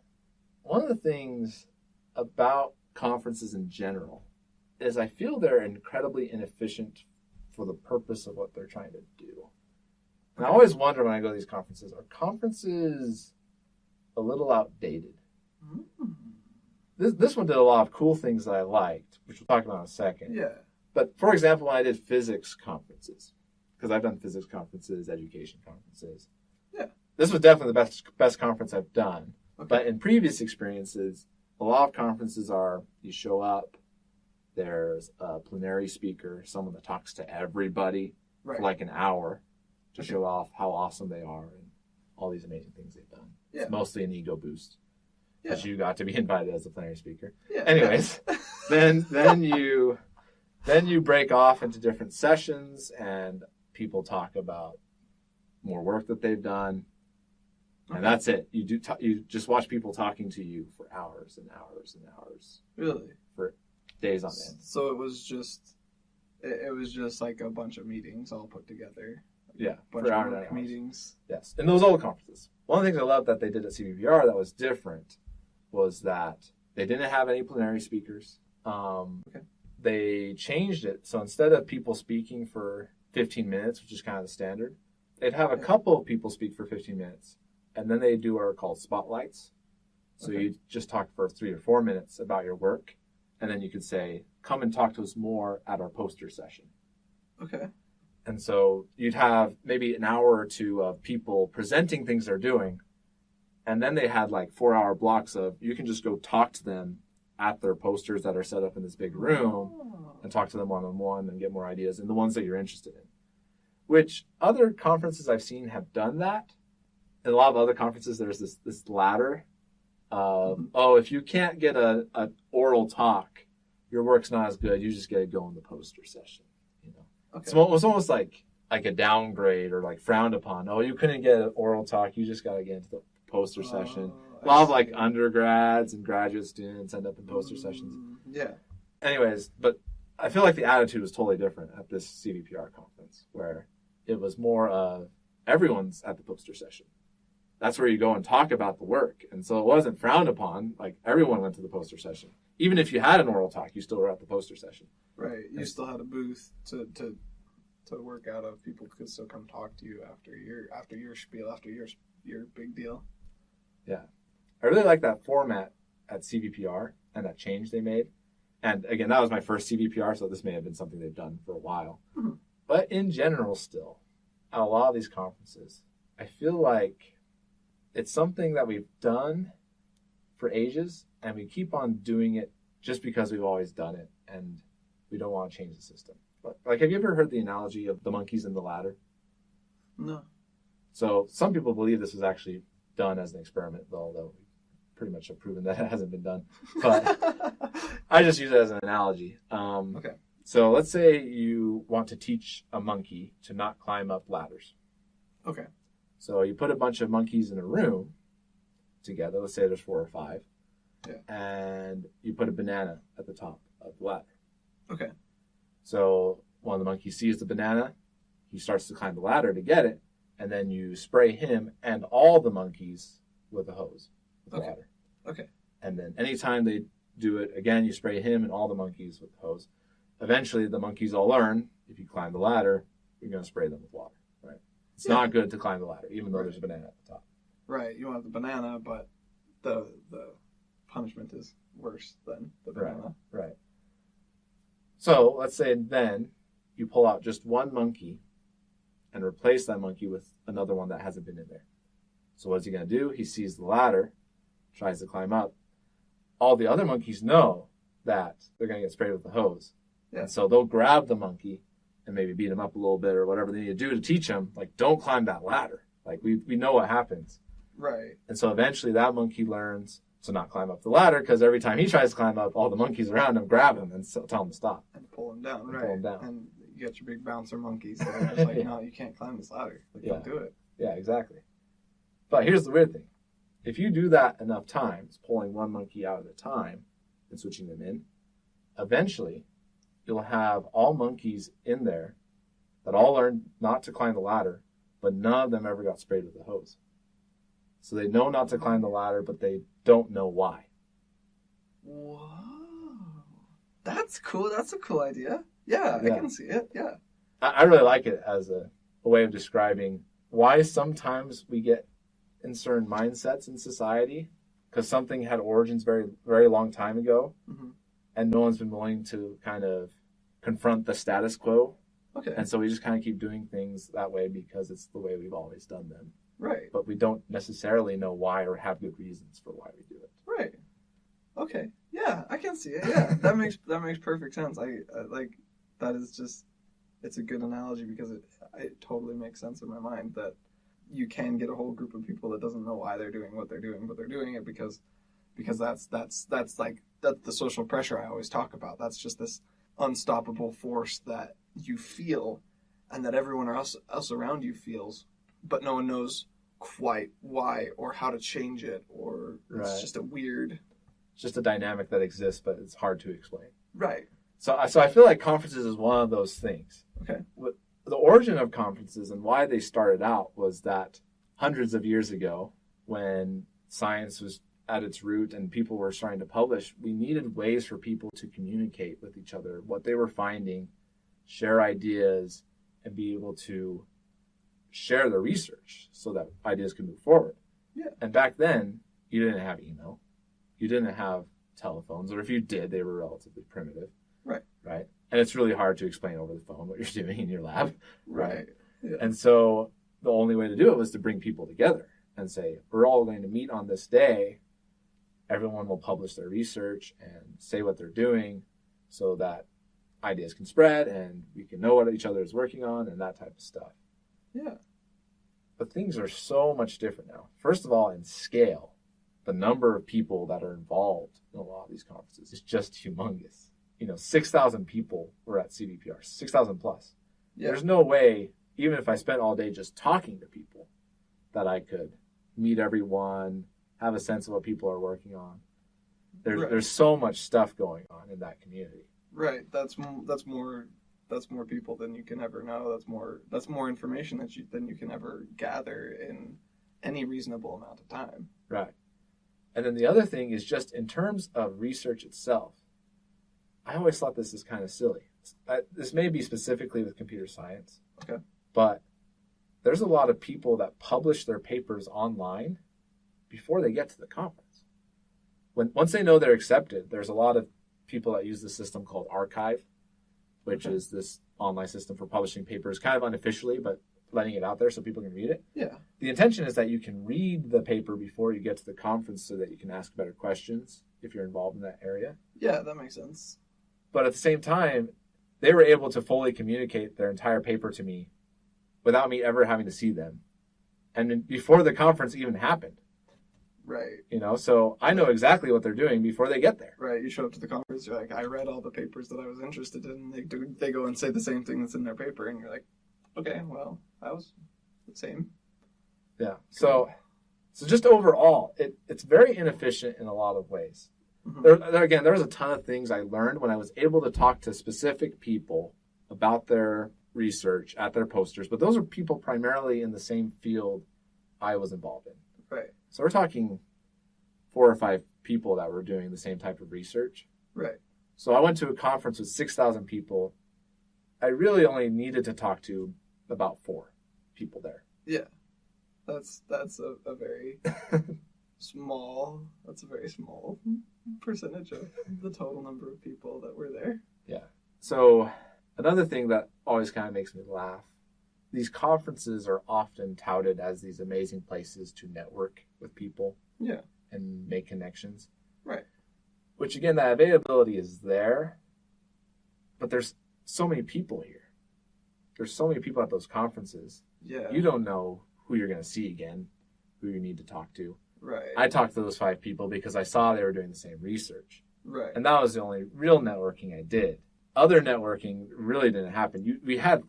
one of the things about conferences in general is I feel they're incredibly inefficient for the purpose of what they're trying to do. And I always wonder when I go to these conferences, are conferences a little outdated? Mm-hmm. This one did a lot of cool things that I liked, which we'll talk about in a second. Yeah. But for example, when I did physics conferences, because I've done physics conferences, education conferences. Yeah. This was definitely the best conference I've done. Okay. But in previous experiences, a lot of conferences are, you show up, There's a plenary speaker, someone that talks to everybody Right. for like an hour to Okay. show off how awesome they are and all these amazing things they've done. Yeah. It's mostly an ego boost. Yeah. Because you got to be invited as a plenary speaker. Yeah. Anyways, then you break off into different sessions and people talk about more work that they've done. And that's it. You just watch people talking to you for hours and hours and hours, Really? for days on end. So it was just like a bunch of meetings all put together. Yeah, Bunch for of hours and work hours. meetings. Yes, and those all the conferences. One of the things I loved that they did at CVPR that was different was that they didn't have any plenary speakers. Okay. They changed it, so instead of people speaking for 15 minutes, which is kind of the standard, they'd have a couple of people speak for 15 minutes, and then they do what are called spotlights. So Okay. you just talk for 3 or 4 minutes about your work, and then you could say, come and talk to us more at our poster session. Okay. And so you'd have maybe an hour or two of people presenting things they're doing. And then they had like 4-hour blocks of you can just go talk to them at their posters that are set up in this big room Oh. and talk to them one-on-one and get more ideas and the ones that you're interested in. Which other conferences I've seen have done that. In a lot of other conferences, there's this ladder of, if you can't get a oral talk, your work's not as good. You just get to go in the poster session. You know, Okay. so it was almost like a downgrade or like frowned upon. Oh, you couldn't get an oral talk. You just got to get into the poster session. Oh, A lot of I like see. undergrads and graduate students end up in poster sessions. Yeah. Anyways, but I feel like the attitude was totally different at this CVPR conference, where it was more of everyone's at the poster session. That's where you go and talk about the work. And so it wasn't frowned upon. Like everyone went to the poster session. Even if you had an oral talk, you still were at the poster session. Right. You Yes. still had a booth to work out of. People could still come talk to you after your spiel, after your big deal. I really like that format at CVPR and that change they made. And again, that was my first CVPR, so this may have been something they've done for a while. Mhm. But in general, still, at a lot of these conferences, I feel like it's something that we've done for ages, and we keep on doing it just because we've always done it, and we don't want to change the system. But, like, have you ever heard the analogy of the monkeys and the ladder? No. So some people believe this was actually done as an experiment, although we pretty much have proven that it hasn't been done. But I just use it as an analogy. Okay. So let's say you want to teach a monkey to not climb up ladders. Okay. So you put a bunch of monkeys in a room together. Let's say there's 4 or 5. Yeah. And you put a banana at the top of the ladder. Okay. So one of the monkeys sees the banana. He starts to climb the ladder to get it. And then you spray him and all the monkeys with a hose. With Okay. water. Okay. And then anytime they do it again, you spray him and all the monkeys with the hose. Eventually, the monkeys all learn, if you climb the ladder, you're going to spray them with water, right? It's Yeah. not good to climb the ladder, even though Right. there's a banana at the top. Right. You want the banana, but the punishment is worse than the banana. Right. So let's say then you pull out just one monkey and replace that monkey with another one that hasn't been in there. So what's he going to do? He sees the ladder, tries to climb up. All the other monkeys know that they're going to get sprayed with the hose. Yeah. And so they'll grab the monkey and maybe beat him up a little bit or whatever they need to do to teach him, like, don't climb that ladder. Like, we know what happens. Right. And so eventually that monkey learns to not climb up the ladder because every time he tries to climb up, all the monkeys around him grab him and tell him to stop. And pull him down. And Right. pull him down. And you get your big bouncer monkeys that are just like, Yeah. no, you can't climb this ladder. Like, Yeah. don't do it. Yeah, exactly. But here's the weird thing. If you do that enough times, pulling one monkey out at a time and switching them in, eventually you'll have all monkeys in there that all learned not to climb the ladder, but none of them ever got sprayed with a hose. So they know not to climb the ladder, but they don't know why. Whoa. That's cool. That's a cool idea. Yeah, Yeah. I can see it. Yeah. I really like it as a way of describing why sometimes we get in certain mindsets in society because something had origins very, very long time ago, hmm and no one's been willing to kind of confront the status quo. Okay. And so we just kind of keep doing things that way because it's the way we've always done them. Right. But we don't necessarily know why or have good reasons for why we do it. Right. Okay. Yeah, I can see it. Yeah, that makes perfect sense. I like that is just it's a good analogy because it totally makes sense in my mind that you can get a whole group of people that doesn't know why they're doing what they're doing, but they're doing it because that's like that's the social pressure I always talk about. That's just this unstoppable force that you feel and that everyone else around you feels, but no one knows quite why or how to change it, or it's just a weird. It's just a dynamic that exists, but it's hard to explain. Right. So I feel like conferences is one of those things. Okay. The origin of conferences and why they started out was that hundreds of years ago, when science was at its root and people were starting to publish, we needed ways for people to communicate with each other, what they were finding, share ideas, and be able to share their research so that ideas could move forward. Yeah. And back then, you didn't have email. You didn't have telephones, or if you did, they were relatively primitive. Right. Right. And it's really hard to explain over the phone what you're doing in your lab. Right. Yeah. And so the only way to do it was to bring people together and say, we're all going to meet on this day. Everyone will publish their research and say what they're doing so that ideas can spread and we can know what each other is working on and that type of stuff. Yeah. But things are so much different now. First of all, in scale, the number of people that are involved in a lot of these conferences is just humongous. 6,000 people were at CVPR, 6,000 plus. Yeah. There's no way, even if I spent all day just talking to people, that I could meet everyone, have a sense of what people are working on. There's so much stuff going on in that community. Right. That's more people than you can ever know. That's more information than you can ever gather in any reasonable amount of time. Right. And then the other thing is just in terms of research itself, I always thought this is kind of silly. This may be specifically with computer science. Okay. But there's a lot of people that publish their papers online before they get to the conference. Once they know they're accepted, there's a lot of people that use the system called arXiv, which is this online system for publishing papers kind of unofficially, but letting it out there so people can read it. Yeah. The intention is that you can read the paper before you get to the conference so that you can ask better questions if you're involved in that area. Yeah, that makes sense. But at the same time, they were able to fully communicate their entire paper to me without me ever having to see them. And before the conference even happened. Right. So I know exactly what they're doing before they get there. Right. You show up to the conference, you're like, I read all the papers that I was interested in. They go and say the same thing that's in their paper, and you're like, okay, well, that was the same. Yeah. So just overall, it's very inefficient in a lot of ways. Mm-hmm. There was a ton of things I learned when I was able to talk to specific people about their research at their posters, but those are people primarily in the same field I was involved in. Right. So we're talking 4 or 5 people that were doing the same type of research. Right. So I went to a conference with 6,000 people. I really only needed to talk to about 4 people there. Yeah. That's a very small percentage of the total number of people that were there. Yeah. So another thing that always kind of makes me laugh, these conferences are often touted as these amazing places to network with people. Yeah. And make connections. Right. Which again, that availability is there, but there's so many people here. There's so many people at those conferences. Yeah. You don't know who you're going to see again, who you need to talk to. Right. I talked to those 5 people because I saw they were doing the same research. Right. And that was the only real networking I did. Other networking really didn't happen. We had,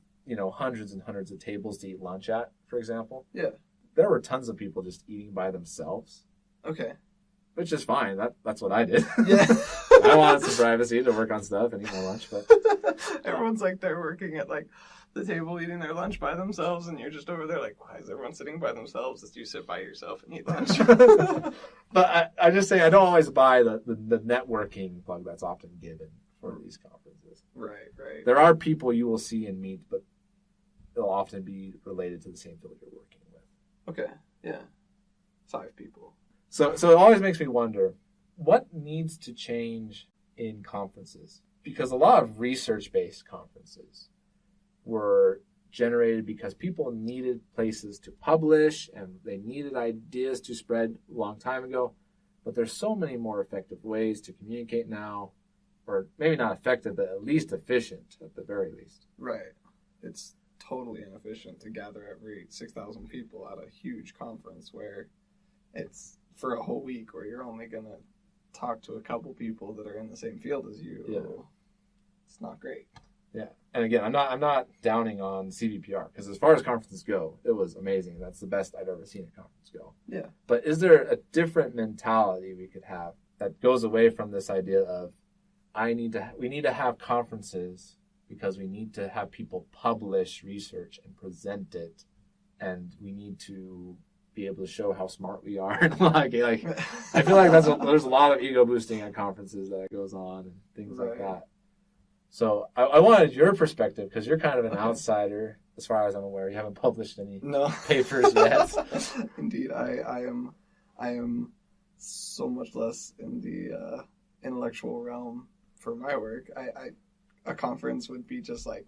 hundreds and hundreds of tables to eat lunch at, for example. Yeah. There were tons of people just eating by themselves. Okay. Which is fine. That's what I did. Yeah. I wanted some privacy to work on stuff and eat my lunch, but everyone's like they're working at like the table eating their lunch by themselves, and you're just over there like, why is everyone sitting by themselves? As you sit by yourself and eat lunch. But I just say I don't always buy the networking plug that's often given for these conferences. Right. There are people you will see and meet, but they'll often be related to the same field you're working with. Okay. Yeah. 5 people. So it always makes me wonder, what needs to change in conferences? Because a lot of research-based conferences were generated because people needed places to publish and they needed ideas to spread a long time ago. But there's so many more effective ways to communicate now, or maybe not effective, but at least efficient at the very least. Right. It's totally inefficient to gather every 6,000 people at a huge conference where it's for a whole week where you're only going to talk to a couple people that are in the same field as you. Yeah. It's not great. Yeah. And again, I'm not downing on CVPR, because as far as conferences go, it was amazing. That's the best I've ever seen a conference go. Yeah. But is there a different mentality we could have that goes away from this idea of we need to have conferences because we need to have people publish research and present it, and we need to be able to show how smart we are? And like I feel like there's a lot of ego boosting at conferences that goes on and things like that. So I wanted your perspective, because you're kind of an outsider as far as I'm aware. You haven't published any papers yet. Indeed, I am so much less in the intellectual realm for my work. A conference would be just like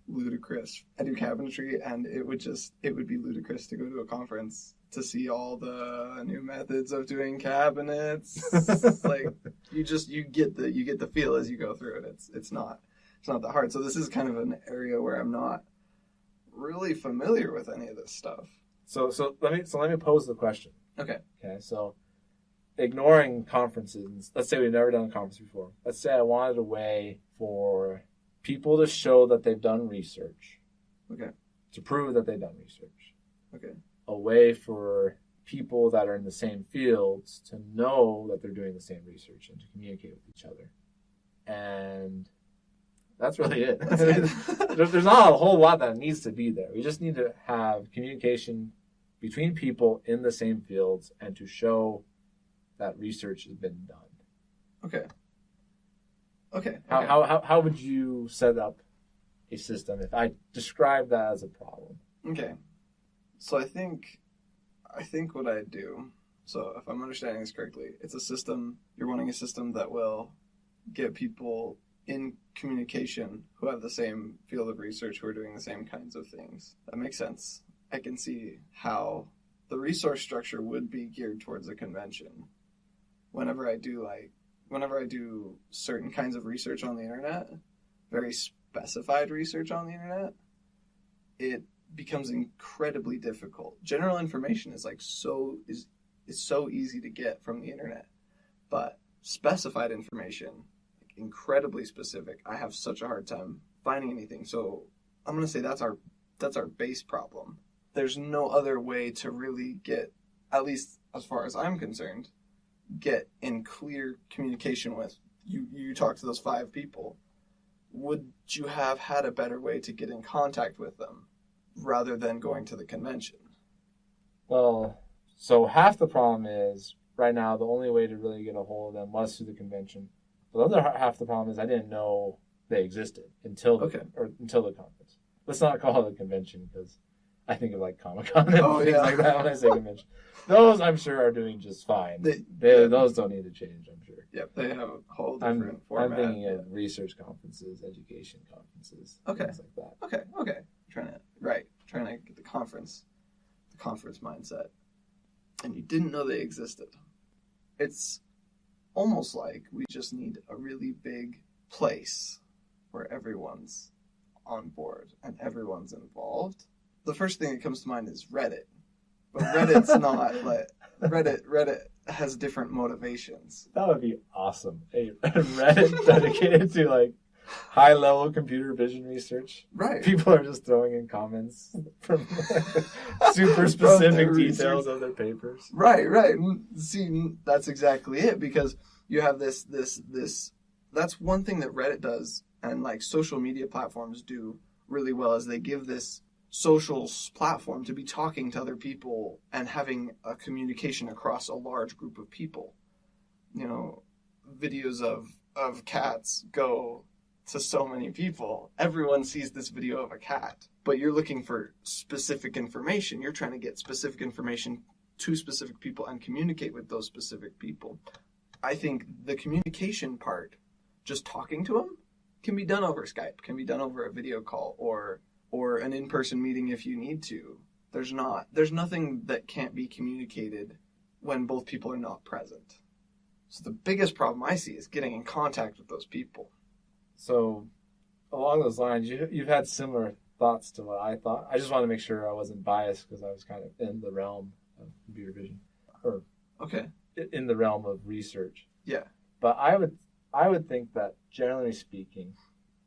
ludicrous. I do cabinetry, and it would be ludicrous to go to a conference to see all the new methods of doing cabinets. Like you get the feel as you go through it. It's not that hard. So this is kind of an area where I'm not really familiar with any of this stuff. So let me pose the question. Okay. So ignoring conferences, let's say we've never done a conference before. Let's say I wanted a way for people to show that they've done research. Okay. To prove that they've done research. Okay. A way for people that are in the same fields to know that they're doing the same research and to communicate with each other. And that's really it. There's not a whole lot that needs to be there. We just need to have communication between people in the same fields and to show that research has been done. Okay. How would you set up a system if I describe that as a problem? Okay. So I think what I'd do, so if I'm understanding this correctly, it's a system, you're wanting a system that will get people in communication who have the same field of research, who are doing the same kinds of things. That makes sense. I can see how the resource structure would be geared towards a convention. Whenever I do certain kinds of research on the internet, very specified research on the internet, it becomes incredibly difficult. General information is so easy to get from the internet, but specified information, incredibly specific, I have such a hard time finding anything. So I'm going to say that's our base problem. There's no other way to really get, at least as far as I'm concerned, get in clear communication with you talk to those 5 people. Would you have had a better way to get in contact with them rather than going to the convention? Well, so half the problem is right now the only way to really get a hold of them was through the convention. The other half the problem is I didn't know they existed until the conference. Let's not call it a convention, because I think of like Comic-Con and things like that when I say convention. Those I'm sure are doing just fine. Those don't need to change, I'm sure. Yep, they have a whole different format. I'm thinking of research conferences, education conferences, things like that. Okay. Trying to get the conference mindset. And you didn't know they existed. It's almost like we just need a really big place where everyone's on board and everyone's involved. The first thing that comes to mind is Reddit. But Reddit's not like Reddit has different motivations. That would be awesome. A Reddit dedicated to like high level computer vision research. Right. People are just throwing in comments from super specific details of their papers. Right. See, that's exactly it, because you have this that's one thing that Reddit does, and like social media platforms do really well, is they give this social platform to be talking to other people and having a communication across a large group of people. You know, videos of cats go to so many people. Everyone sees this video of a cat, but you're looking for specific information. You're trying to get specific information to specific people and communicate with those specific people. I think the communication part, just talking to them, can be done over Skype, can be done over a video call, or an in-person meeting if you need to. There's nothing that can't be communicated when both people are not present. So the biggest problem I see is getting in contact with those people. So along those lines, you've had similar thoughts to what I thought. I just want to make sure I wasn't biased because I was kind of in the realm of computer vision, or Okay. in the realm of research. Yeah. But I would think that generally speaking,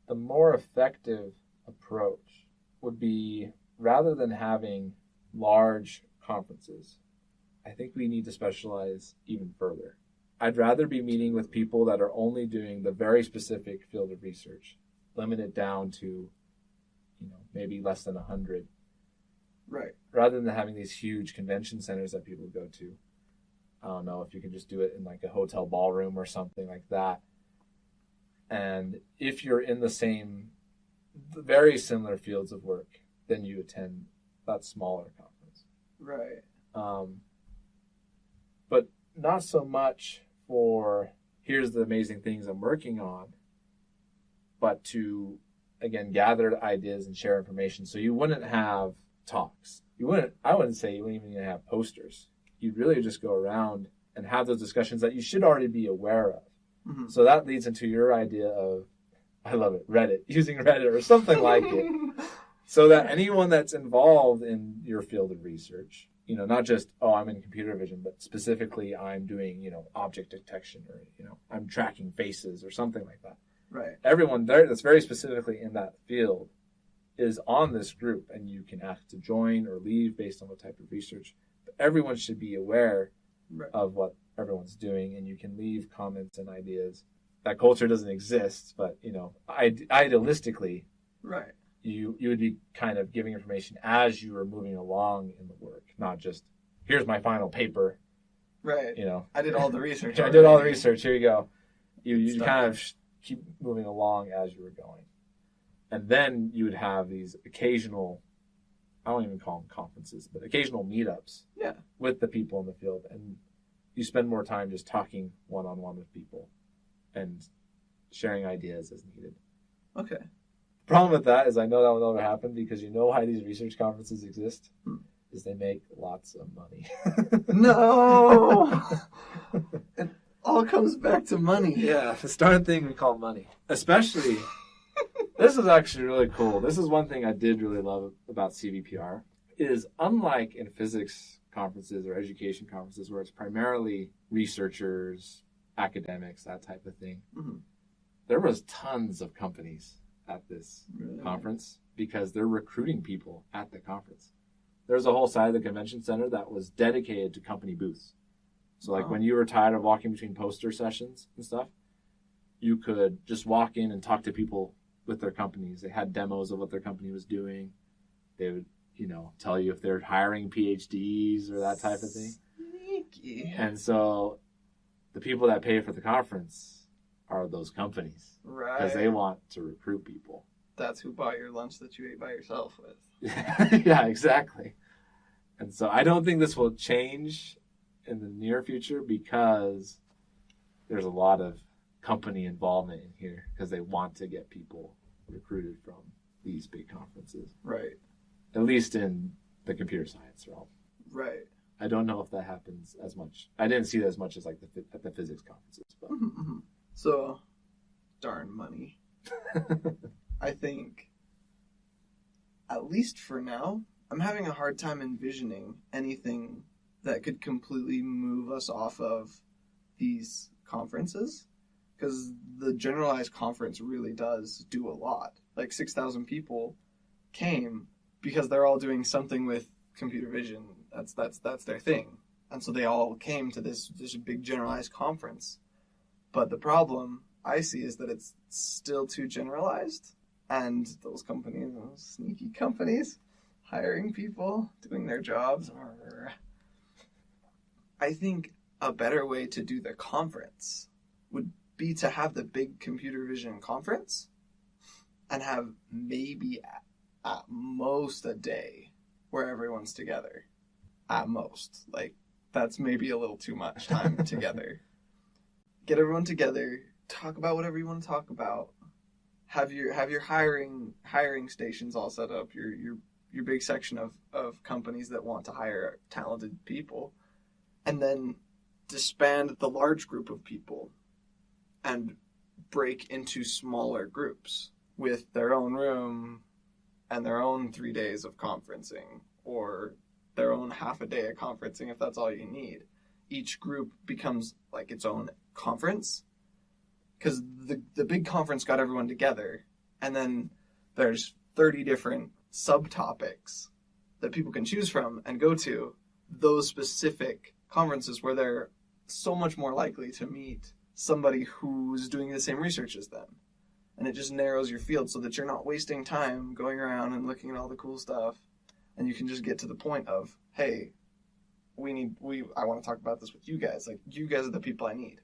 the more effective approach would be, rather than having large conferences, I think we need to specialize even further. I'd rather be meeting with people that are only doing the very specific field of research, limit it down to, maybe less than 100, Right. rather than having these huge convention centers that people go to. I don't know if you can just do it in like a hotel ballroom or something like that. And if you're in the very similar fields of work, then you attend that smaller conference. Right. But not so much for, here's the amazing things I'm working on, but to, again, gather ideas and share information. So you wouldn't have talks. I wouldn't say you wouldn't even have posters. You'd really just go around and have those discussions that you should already be aware of. Mm-hmm. So that leads into your idea of, I love it, Reddit, using Reddit or something like it. So that anyone that's involved in your field of research, not just, I'm in computer vision, but specifically I'm doing, object detection, or, I'm tracking faces or something like that. Right. Everyone there that's very specifically in that field is on this group, and you can ask to join or leave based on what type of research. But everyone should be aware of what everyone's doing, and you can leave comments and ideas. That culture doesn't exist, but idealistically, right, you would be kind of giving information as you are moving along in the work, not just, here's my final paper. Right. I did all the research. I did all the research. Here you go. You kind of keep moving along as you were going. And then you would have these occasional, I don't even call them conferences, but occasional meetups with the people in the field. And you spend more time just talking one-on-one with people and sharing ideas as needed. Okay. The problem with that is I know that will never happen, because why these research conferences exist is they make lots of money. No! It all comes back to money. Yeah, the darn thing we call money. Especially, this is actually really cool. This is one thing I did really love about CVPR, is unlike in physics conferences or education conferences where it's primarily researchers, academics, that type of thing, there was tons of companies at this conference because they're recruiting people at the conference. There's a whole side of the convention center that was dedicated to company booths. So when you were tired of walking between poster sessions and stuff, you could just walk in and talk to people with their companies. They had demos of what their company was doing. They would, tell you if they're hiring PhDs or that type of thing. Sneaky. And so the people that pay for the conference are those companies. Right. Because they want to recruit people. That's who bought your lunch that you ate by yourself with. Yeah, exactly. And so I don't think this will change in the near future, because there's a lot of company involvement in here because they want to get people recruited from these big conferences. Right. At least in the computer science realm. Right. I don't know if that happens as much. I didn't see that as much as like at the physics conferences. But. So, darn money. I think, at least for now, I'm having a hard time envisioning anything that could completely move us off of these conferences. Because the generalized conference really does do a lot. Like 6,000 people came because they're all doing something with computer vision. That's their thing. And so they all came to this big generalized conference. But the problem I see is that it's still too generalized. And those companies, those sneaky companies, hiring people, doing their jobs. I think a better way to do the conference would be to have the big computer vision conference and have maybe at most a day where everyone's together. At most. Like, that's maybe a little too much time together. Get everyone together, talk about whatever you want to talk about. Have your hiring stations all set up, your big section of companies that want to hire talented people. And then disband the large group of people and break into smaller groups with their own room and their own 3 days of conferencing, or their own half a day of conferencing if that's all you need. Each group becomes like its own conference, because the big conference got everyone together, and then there's 30 different subtopics that people can choose from and go to those specific conferences where they're so much more likely to meet somebody who's doing the same research as them. And it just narrows your field so that you're not wasting time going around and looking at all the cool stuff. And you can just get to the point of, hey, I want to talk about this with you guys. Like, you guys are the people I need.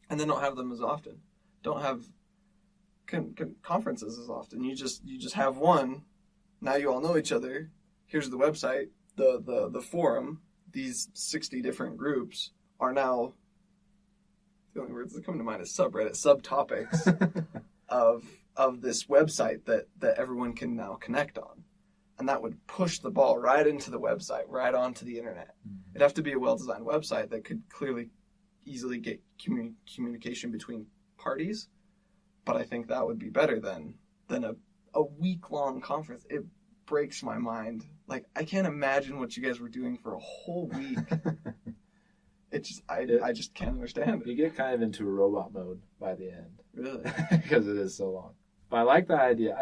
And then don't have them as often. Don't have conferences as often. You just have one. Now you all know each other. Here's the website, the forum. These 60 different groups are now, the only words that come to mind is subreddit, subtopics of this website that everyone can now connect on. And that would push the ball right into the website, right onto the internet. Mm-hmm. It'd have to be a well-designed website that could clearly, easily get communication between parties. But I think that would be better than a week-long conference. It breaks my mind. Like, I can't imagine what you guys were doing for a whole week. I just can't understand it. You get kind of into a robot mode by the end. Really? Because it is so long. But I like that idea.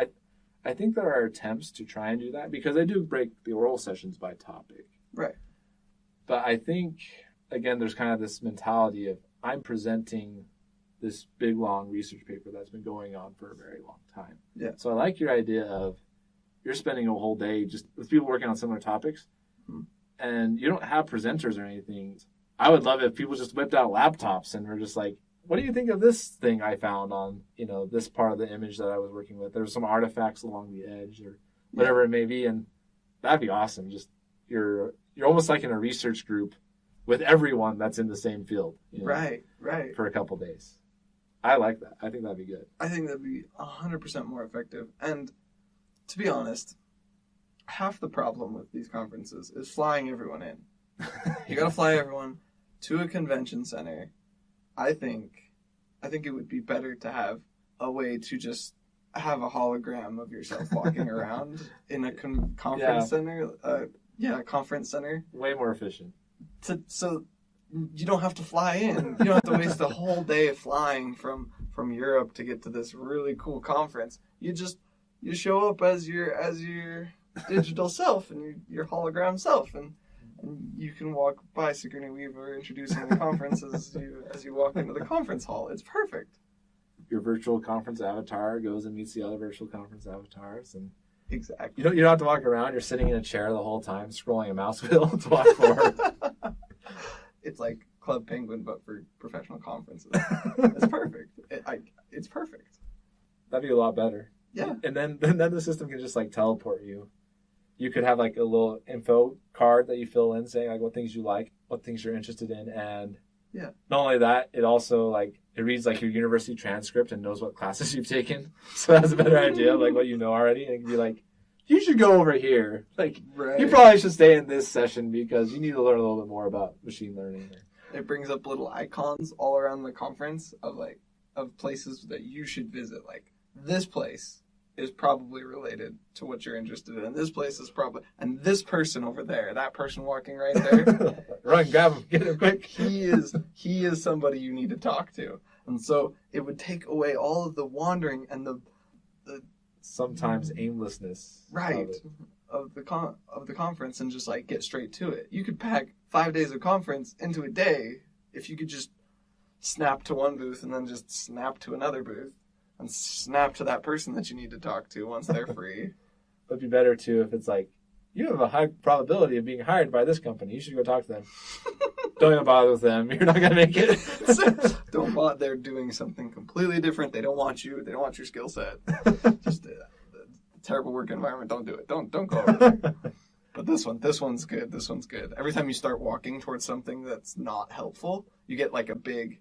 I think there are attempts to try and do that because they do break the oral sessions by topic. Right. But I think, again, there's kind of this mentality of I'm presenting this big, long research paper that's been going on for a very long time. Yeah. So I like your idea of you're spending a whole day just with people working on similar topics, and you don't have presenters or anything. I would love it if people just whipped out laptops and were just like, what do you think of this thing I found on, this part of the image that I was working with? There's some artifacts along the edge or whatever it may be, and that'd be awesome. Just you're almost like in a research group with everyone that's in the same field. Right. For a couple days. I like that. I think that'd be good. I think that'd be 100% more effective. And to be honest, half the problem with these conferences is flying everyone in. You gotta fly everyone to a convention center. I think it would be better to have a way to just have a hologram of yourself walking around in a conference center. Conference center. Way more efficient. So you don't have to fly in. You don't have to waste a whole day flying from Europe to get to this really cool conference. You show up as your digital self and your hologram self, and you can walk by Sigourney Weaver introducing the conference as you walk into the conference hall. It's perfect. Your virtual conference avatar goes and meets the other virtual conference avatars, and exactly. You don't have to walk around. You're sitting in a chair the whole time, scrolling a mouse wheel to walk forward. It's like Club Penguin, but for professional conferences. It's perfect. It's perfect. That'd be a lot better. Yeah. And then the system can just like teleport you. You could have like a little info card that you fill in saying like what things you like, what things you're interested in, and not only that, it also like it reads like your university transcript and knows what classes you've taken. So it has a better idea of like what you know already, and it can be like, you should go over here. Like you probably should stay in this session because you need to learn a little bit more about machine learning. It brings up little icons all around the conference of places that you should visit. Like this place is probably related to what you're interested in. This place is probably, and this person over there, that person walking right there, run, grab him, get him quick. He is somebody you need to talk to. And so it would take away all of the wandering and the sometimes aimlessness, of the conference, and just like get straight to it. You could pack 5 days of conference into a day if you could just snap to one booth and then just snap to another booth. And snap to that person that you need to talk to once they're free. It'd be better, too, if it's like, you have a high probability of being hired by this company. You should go talk to them. Don't even bother with them. You're not going to make it. Don't bother. They're doing something completely different. They don't want you. They don't want your skill set. Just a terrible work environment. Don't do it. Don't go over there. But this one's good. This one's good. Every time you start walking towards something that's not helpful, you get like a big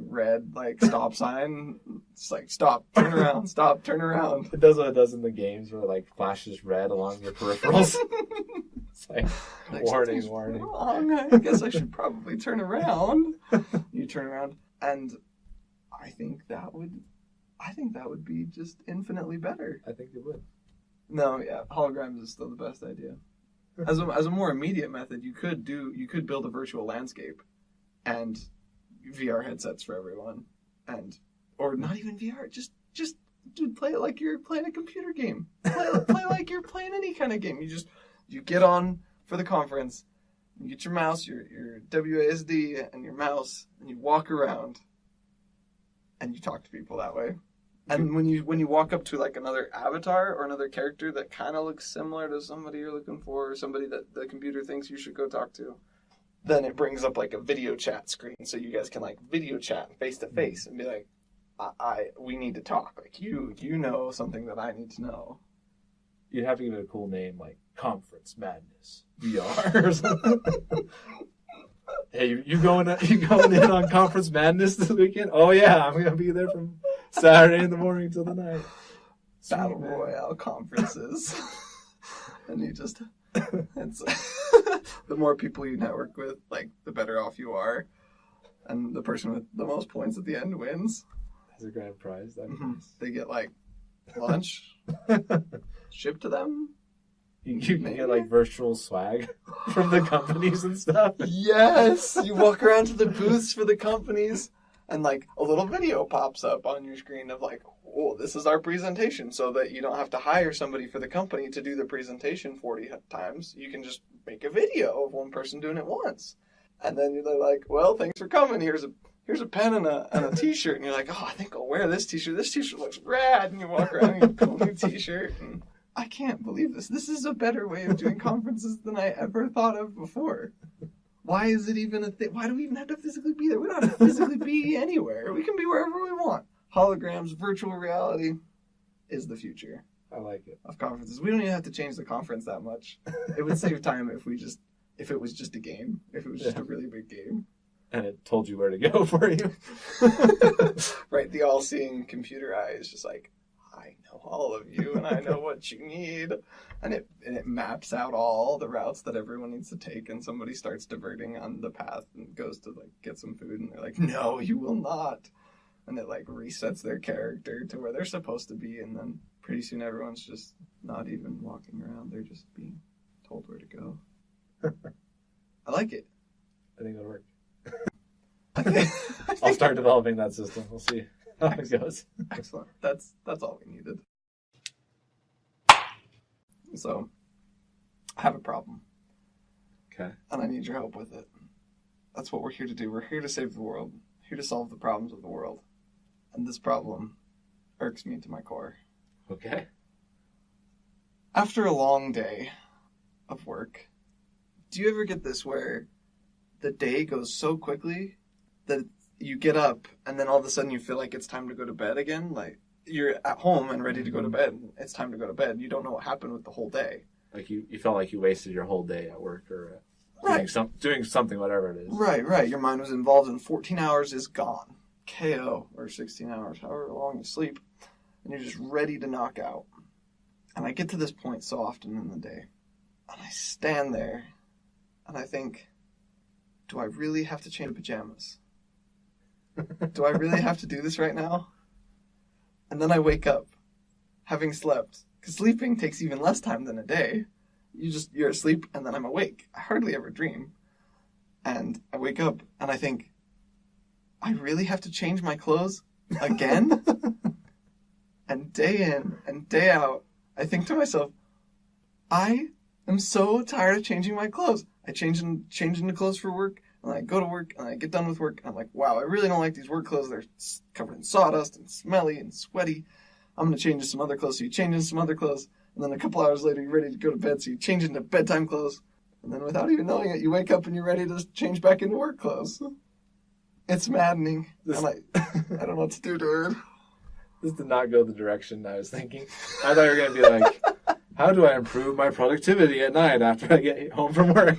red like stop sign. It's like stop, turn around, stop, turn around. It does what it does in the games where it like flashes red along your peripherals. It's like, Like, warning, something's warning. wrong. I guess I should probably turn around. You turn around, and I think that would be just infinitely better. I think it would. No, yeah, holograms is still the best idea. As a more immediate method, you could build a virtual landscape, and VR headsets for everyone, or not even VR, just dude, play it like you're playing a computer game. Play like you're playing any kind of game. You get on for the conference, you get your mouse, your WASD, and your mouse, and you walk around, and you talk to people that way. And when you walk up to like another avatar or another character that kind of looks similar to somebody you're looking for, or somebody that the computer thinks you should go talk to, then it brings up like a video chat screen, so you guys can like video chat face to face and be like, we need to talk. Like you know something that I need to know. You'd have to give it a cool name like Conference Madness VR or something. Hey, you going in on Conference Madness this weekend? Oh yeah, I'm gonna be there from Saturday in the morning till the night. Battle Royale conferences. And you just, it's the more people you network with, like the better off you are, and the person with the most points at the end wins. As a grand prize, They get like lunch shipped to them. You can get like virtual swag from the companies and stuff. Yes, you walk around to the booths for the companies, and like a little video pops up on your screen of like, oh, this is our presentation, so that you don't have to hire somebody for the company to do the presentation 40 times. You can just make a video of one person doing it once. And then you're like, well, thanks for coming. Here's a pen and a t-shirt. And you're like, oh, I think I'll wear this t-shirt. This t-shirt looks rad. And you walk around and you get a cool new t-shirt. And I can't believe this. This is a better way of doing conferences than I ever thought of before. Why is it even a thing? Why do we even have to physically be there? We don't have to physically be anywhere. We can be wherever we want. Holograms, virtual reality is the future. I like it. Of conferences. We don't even have to change the conference that much. It would save time if it was just a game. If it was just a really big game. And it told you where to go for you. Right, the all-seeing computer eye is just like, I know all of you and I know what you need. And it maps out all the routes that everyone needs to take, and somebody starts diverting on the path and goes to like get some food, and they're like, no, you will not. And it like resets their character to where they're supposed to be, and then pretty soon everyone's just not even walking around. They're just being told where to go. I like it. I think it'll work. I I'll start developing that system. We'll see how it goes. Excellent. That's all we needed. So, I have a problem. Okay. And I need your help with it. That's what we're here to do. We're here to save the world. Here to solve the problems of the world. And this problem irks me to my core. Okay. After a long day of work, do you ever get this where the day goes so quickly that you get up and then all of a sudden you feel like it's time to go to bed again? Like you're at home and ready to go to bed. It's time to go to bed. You don't know what happened with the whole day. Like you felt like you wasted your whole day at work or Right. doing something, whatever it is. Right. Your mind was involved in 14 hours is gone. KO, or 16 hours, however long you sleep. And you're just ready to knock out. And I get to this point so often in the day. And I stand there and I think, do I really have to change pajamas? Do I really have to do this right now? And then I wake up, having slept. Because sleeping takes even less time than a day. You're asleep and then I'm awake. I hardly ever dream. And I wake up and I think, I really have to change my clothes again? And day in and day out, I think to myself, I am so tired of changing my clothes. I change into clothes for work, and I go to work, and I get done with work, and I'm like, wow, I really don't like these work clothes. They're covered in sawdust and smelly and sweaty. I'm going to change into some other clothes. So you change into some other clothes, and then a couple hours later, you're ready to go to bed, so you change into bedtime clothes. And then without even knowing it, you wake up and you're ready to change back into work clothes. It's maddening. I'm like, I don't know what to do, dude. This did not go the direction I was thinking. I thought you were going to be like, how do I improve my productivity at night after I get home from work?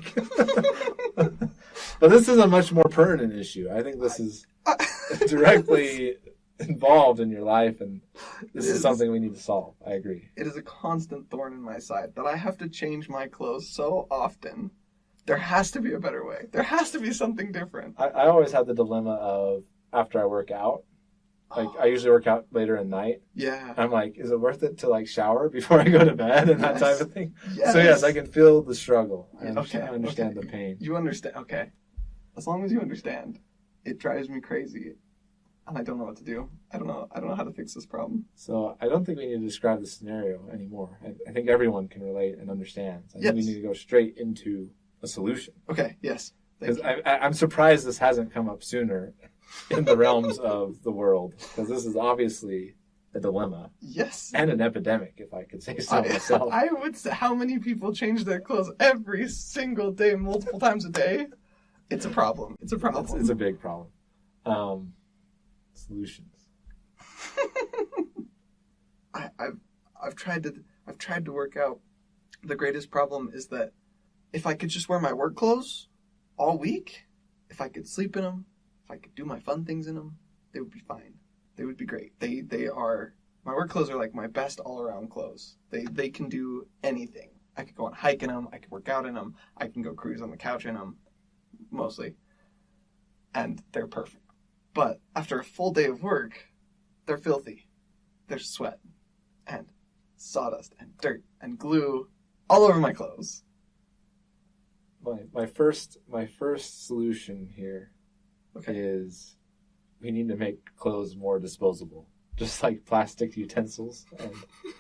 But this is a much more pertinent issue. I think this is directly involved in your life, and this It is is. something we need to solve. I agree. It is a constant thorn in my side that I have to change my clothes so often. There has to be a better way. There has to be something different. I always have the dilemma of after I work out, like I usually work out later at night. Yeah. I'm like, is it worth it to like shower before I go to bed and that type of thing? Yes. So yes, I can feel the struggle. I Okay, understand okay. the pain. You understand. Okay. As long as you understand, it drives me crazy. And I don't know what to do. I don't know how to fix this problem. So I don't think we need to describe the scenario anymore. I think everyone can relate and understand. I think we Yes. need to go straight into a solution. Okay, yes. Thank Because you. I'm surprised this hasn't come up sooner in the realms of the world. Because this is obviously a dilemma Yes. and an epidemic, if I could say so myself. I would say how many people change their clothes every single day, multiple times a day? It's a problem. It's a problem. It's a big problem. Solutions. I've tried to work out. The greatest problem is that if I could just wear my work clothes all week, if I could sleep in them, if I could do my fun things in them, they would be fine. They would be great. They are my work clothes are like my best all around clothes. They can do anything. I could go on a hike in them. I could work out in them. I can go cruise on the couch in them, mostly, and they're perfect. But after a full day of work, they're filthy. There's sweat and sawdust and dirt and glue all over my clothes. My first solution here Okay. is we need to make clothes more disposable, just like plastic utensils and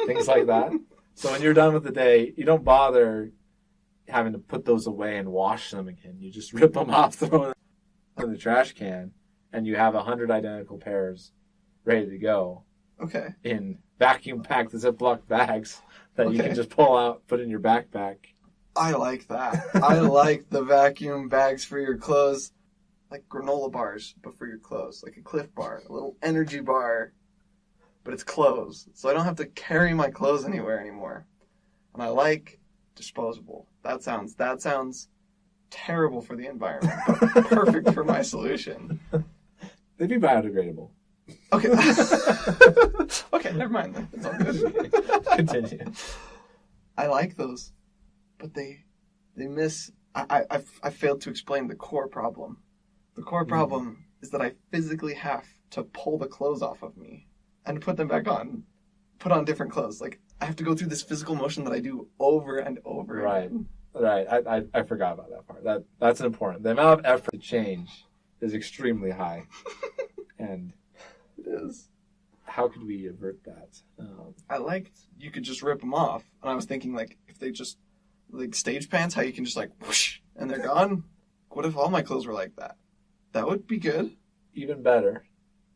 things like that. So when you're done with the day, you don't bother having to put those away and wash them again. You just rip them off, throw them in the trash can, and you have 100 identical pairs ready to go Okay. in vacuum-packed Ziploc bags that you Okay. can just pull out, put in your backpack. I like that. I like the vacuum bags for your clothes. Like granola bars, but for your clothes. Like a Cliff Bar, a little energy bar, but it's clothes. So I don't have to carry my clothes anywhere anymore. And I like disposable. That sounds terrible for the environment, but perfect for my solution. They'd be biodegradable. Okay. Okay, never mind then. It's all good. Continue. I like those, but they miss. I failed to explain the core problem. The core problem is that I physically have to pull the clothes off of me and put them back on. Put on different clothes. Like I have to go through this physical motion that I do over and over. Right. again. Right. I forgot about that part. That's important. The amount of effort to change is extremely high. And It is. how could we avert that? I liked you could just rip them off, and I was thinking like if they just like stage pants, how you can just like whoosh and they're gone. What if all my clothes were like that? That would be good. Even better,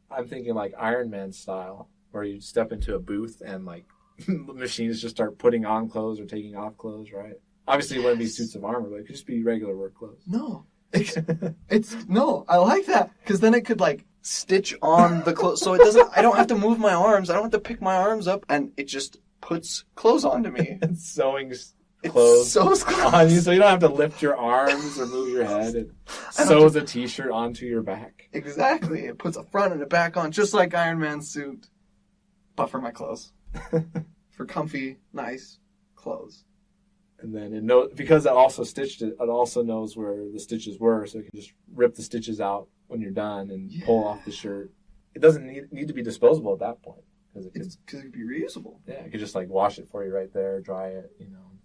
I'm thinking like Iron Man style, where you step into a booth and like machines just start putting on clothes or taking off clothes, right? Obviously, it wouldn't be suits of armor, but it could just be regular work clothes. No, it's no. I like that because then it could like stitch on the clothes, so it doesn't. I don't have to move my arms. I don't have to pick my arms up, and it just puts clothes onto me. It's sewing It clothes sews clothes on you, so you don't have to lift your arms or move your head. It I don't sews a t-shirt onto your back. Exactly. It puts a front and a back on, just like Iron Man's suit, but for my clothes, for comfy, nice clothes. And then it knows, because it also stitched it, it also knows where the stitches were, so it can just rip the stitches out when you're done and pull off the shirt. It doesn't need to be disposable at that point, because it could, Because it could be reusable. yeah, it could just like wash it for you right there, dry it,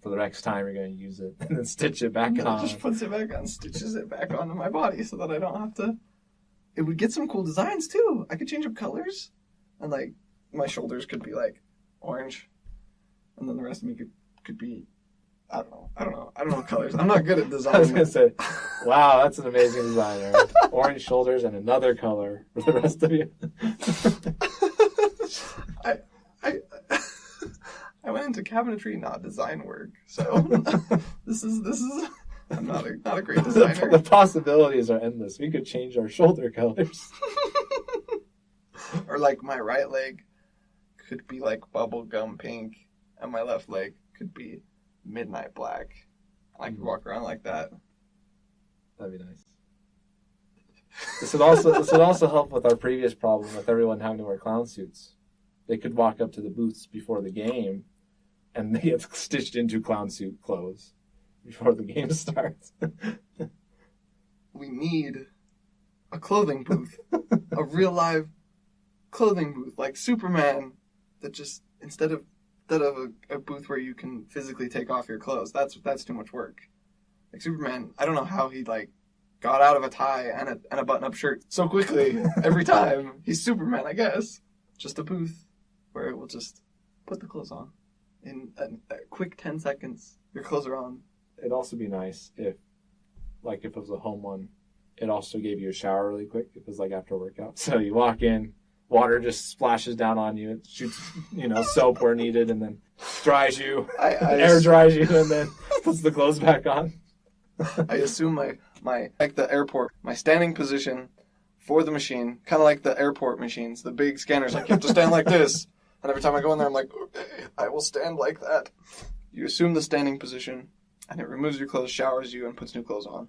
for the next time you're going to use it, and then stitch it back It on. just puts it back on, stitches it back onto my body so that I don't have to. It would get some cool designs too. I could change up colors, and like my shoulders could be like orange, and then the rest of me could be. I don't know colors. I'm not good at I was designing. going to say, wow, that's an amazing design, Aaron. Orange shoulders and another color for the rest of you. I went into cabinetry, not design work. So this is I'm not a great The designer. possibilities are endless. We could change our shoulder colors. Or like my right leg could be like bubblegum pink, and my left leg could be midnight black. I could walk around like that. That'd be nice. This would also help with our previous problem with everyone having to wear clown suits. They could walk up to the booths before the game, and they get stitched into clown suit clothes before the game starts. We need a clothing booth, a real live clothing booth like Superman. That just instead of a booth where you can physically take off your clothes, that's too much work. Like Superman, I don't know how he like got out of a tie and a button-up shirt so quickly every time. He's Superman, I guess. Just a booth where it will just put the clothes on in a quick 10 seconds. Your clothes are on. It'd also be nice if it was a home one, it also gave you a shower really quick. It was like after a workout. So you walk in, water just splashes down on you. It shoots, soap where needed, and then dries you, air dries you, and then puts the clothes back on. I assume my like the airport, my standing position for the machine, kind of like the airport machines, the big scanners. Like you have to stand like this, and every time I go in there, I'm like, okay, I will stand like that. You assume the standing position, and it removes your clothes, showers you, and puts new clothes on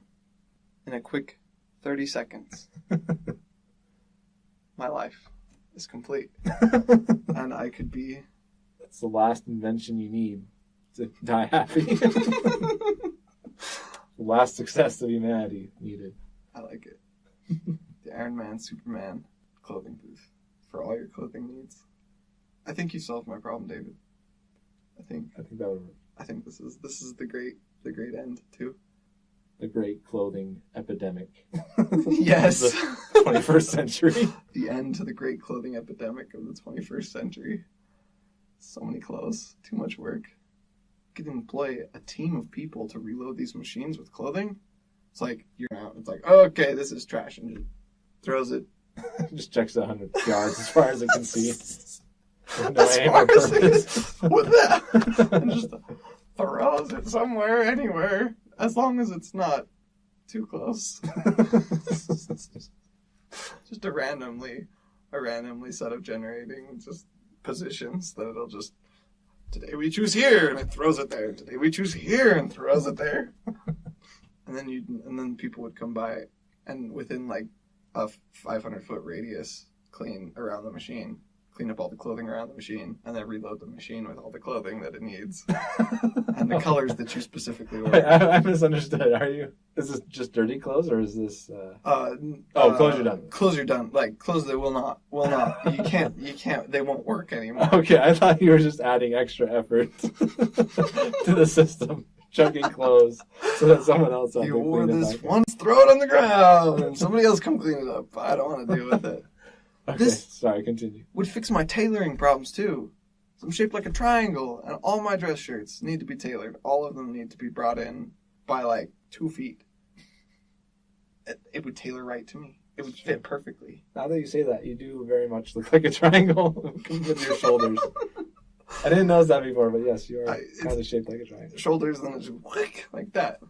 in a quick 30 seconds. My life is complete, and I could be. That's the last invention you need to die happy. The last success of humanity needed. I like it. The Iron Man, Superman clothing booth for all your clothing needs. I think you solved my problem, David. I think that would work. I think this is the great end too. The great clothing epidemic. Yes. Of the 21st century. The end to the great clothing epidemic of the 21st century. So many clothes, too much work. You can employ a team of people to reload these machines with clothing. It's like, you're out. It's like, okay, this is trash. And just throws it. Just checks 100 yards as far as it can see. No aim or purpose. With that. And just throws it somewhere, anywhere. As long as it's not too close. Just a randomly set of generating just positions that it'll just, today we choose here, and it throws it there. Today we choose here, and throws it there. And then people would come by, and within like a 500-foot radius, clean around the machine, clean up all the clothing around the machine, and then reload the machine with all the clothing that it needs, and the colors that you specifically ordered. I misunderstood. Is this just dirty clothes, or is this? Clothes you're done. Clothes you're done. Like clothes that will not. You can't. They won't work anymore. Okay, I thought you were just adding extra effort to the system, chucking clothes so that someone else. You wore this once, throw it on the ground, and somebody else come clean it up. I don't want to deal with it. Okay, sorry, continue. Would fix my tailoring problems too. So I'm shaped like a triangle, and all my dress shirts need to be tailored. All of them need to be brought in by like 2 feet. It would tailor right to me. It would fit perfectly. Now that you say that, you do very much look like a triangle with your shoulders. I didn't notice that before, but yes, you are kind of shaped like a triangle. Shoulders, and then it's just like that.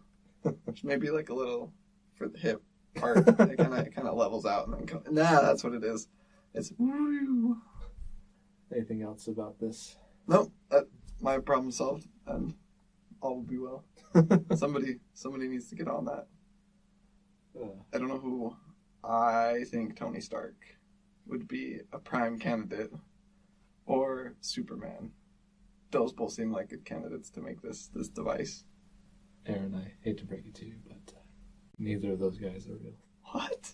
Which maybe like a little for the hip part. It kind of levels out, and then that's what it is. It's woo. Anything else about this? Nope. My problem solved, and all will be well. Somebody needs to get on that. I don't know who. I think Tony Stark would be a prime candidate, or Superman. Those both seem like good candidates to make this device. Aaron, I hate to break it to you, but neither of those guys are real. What?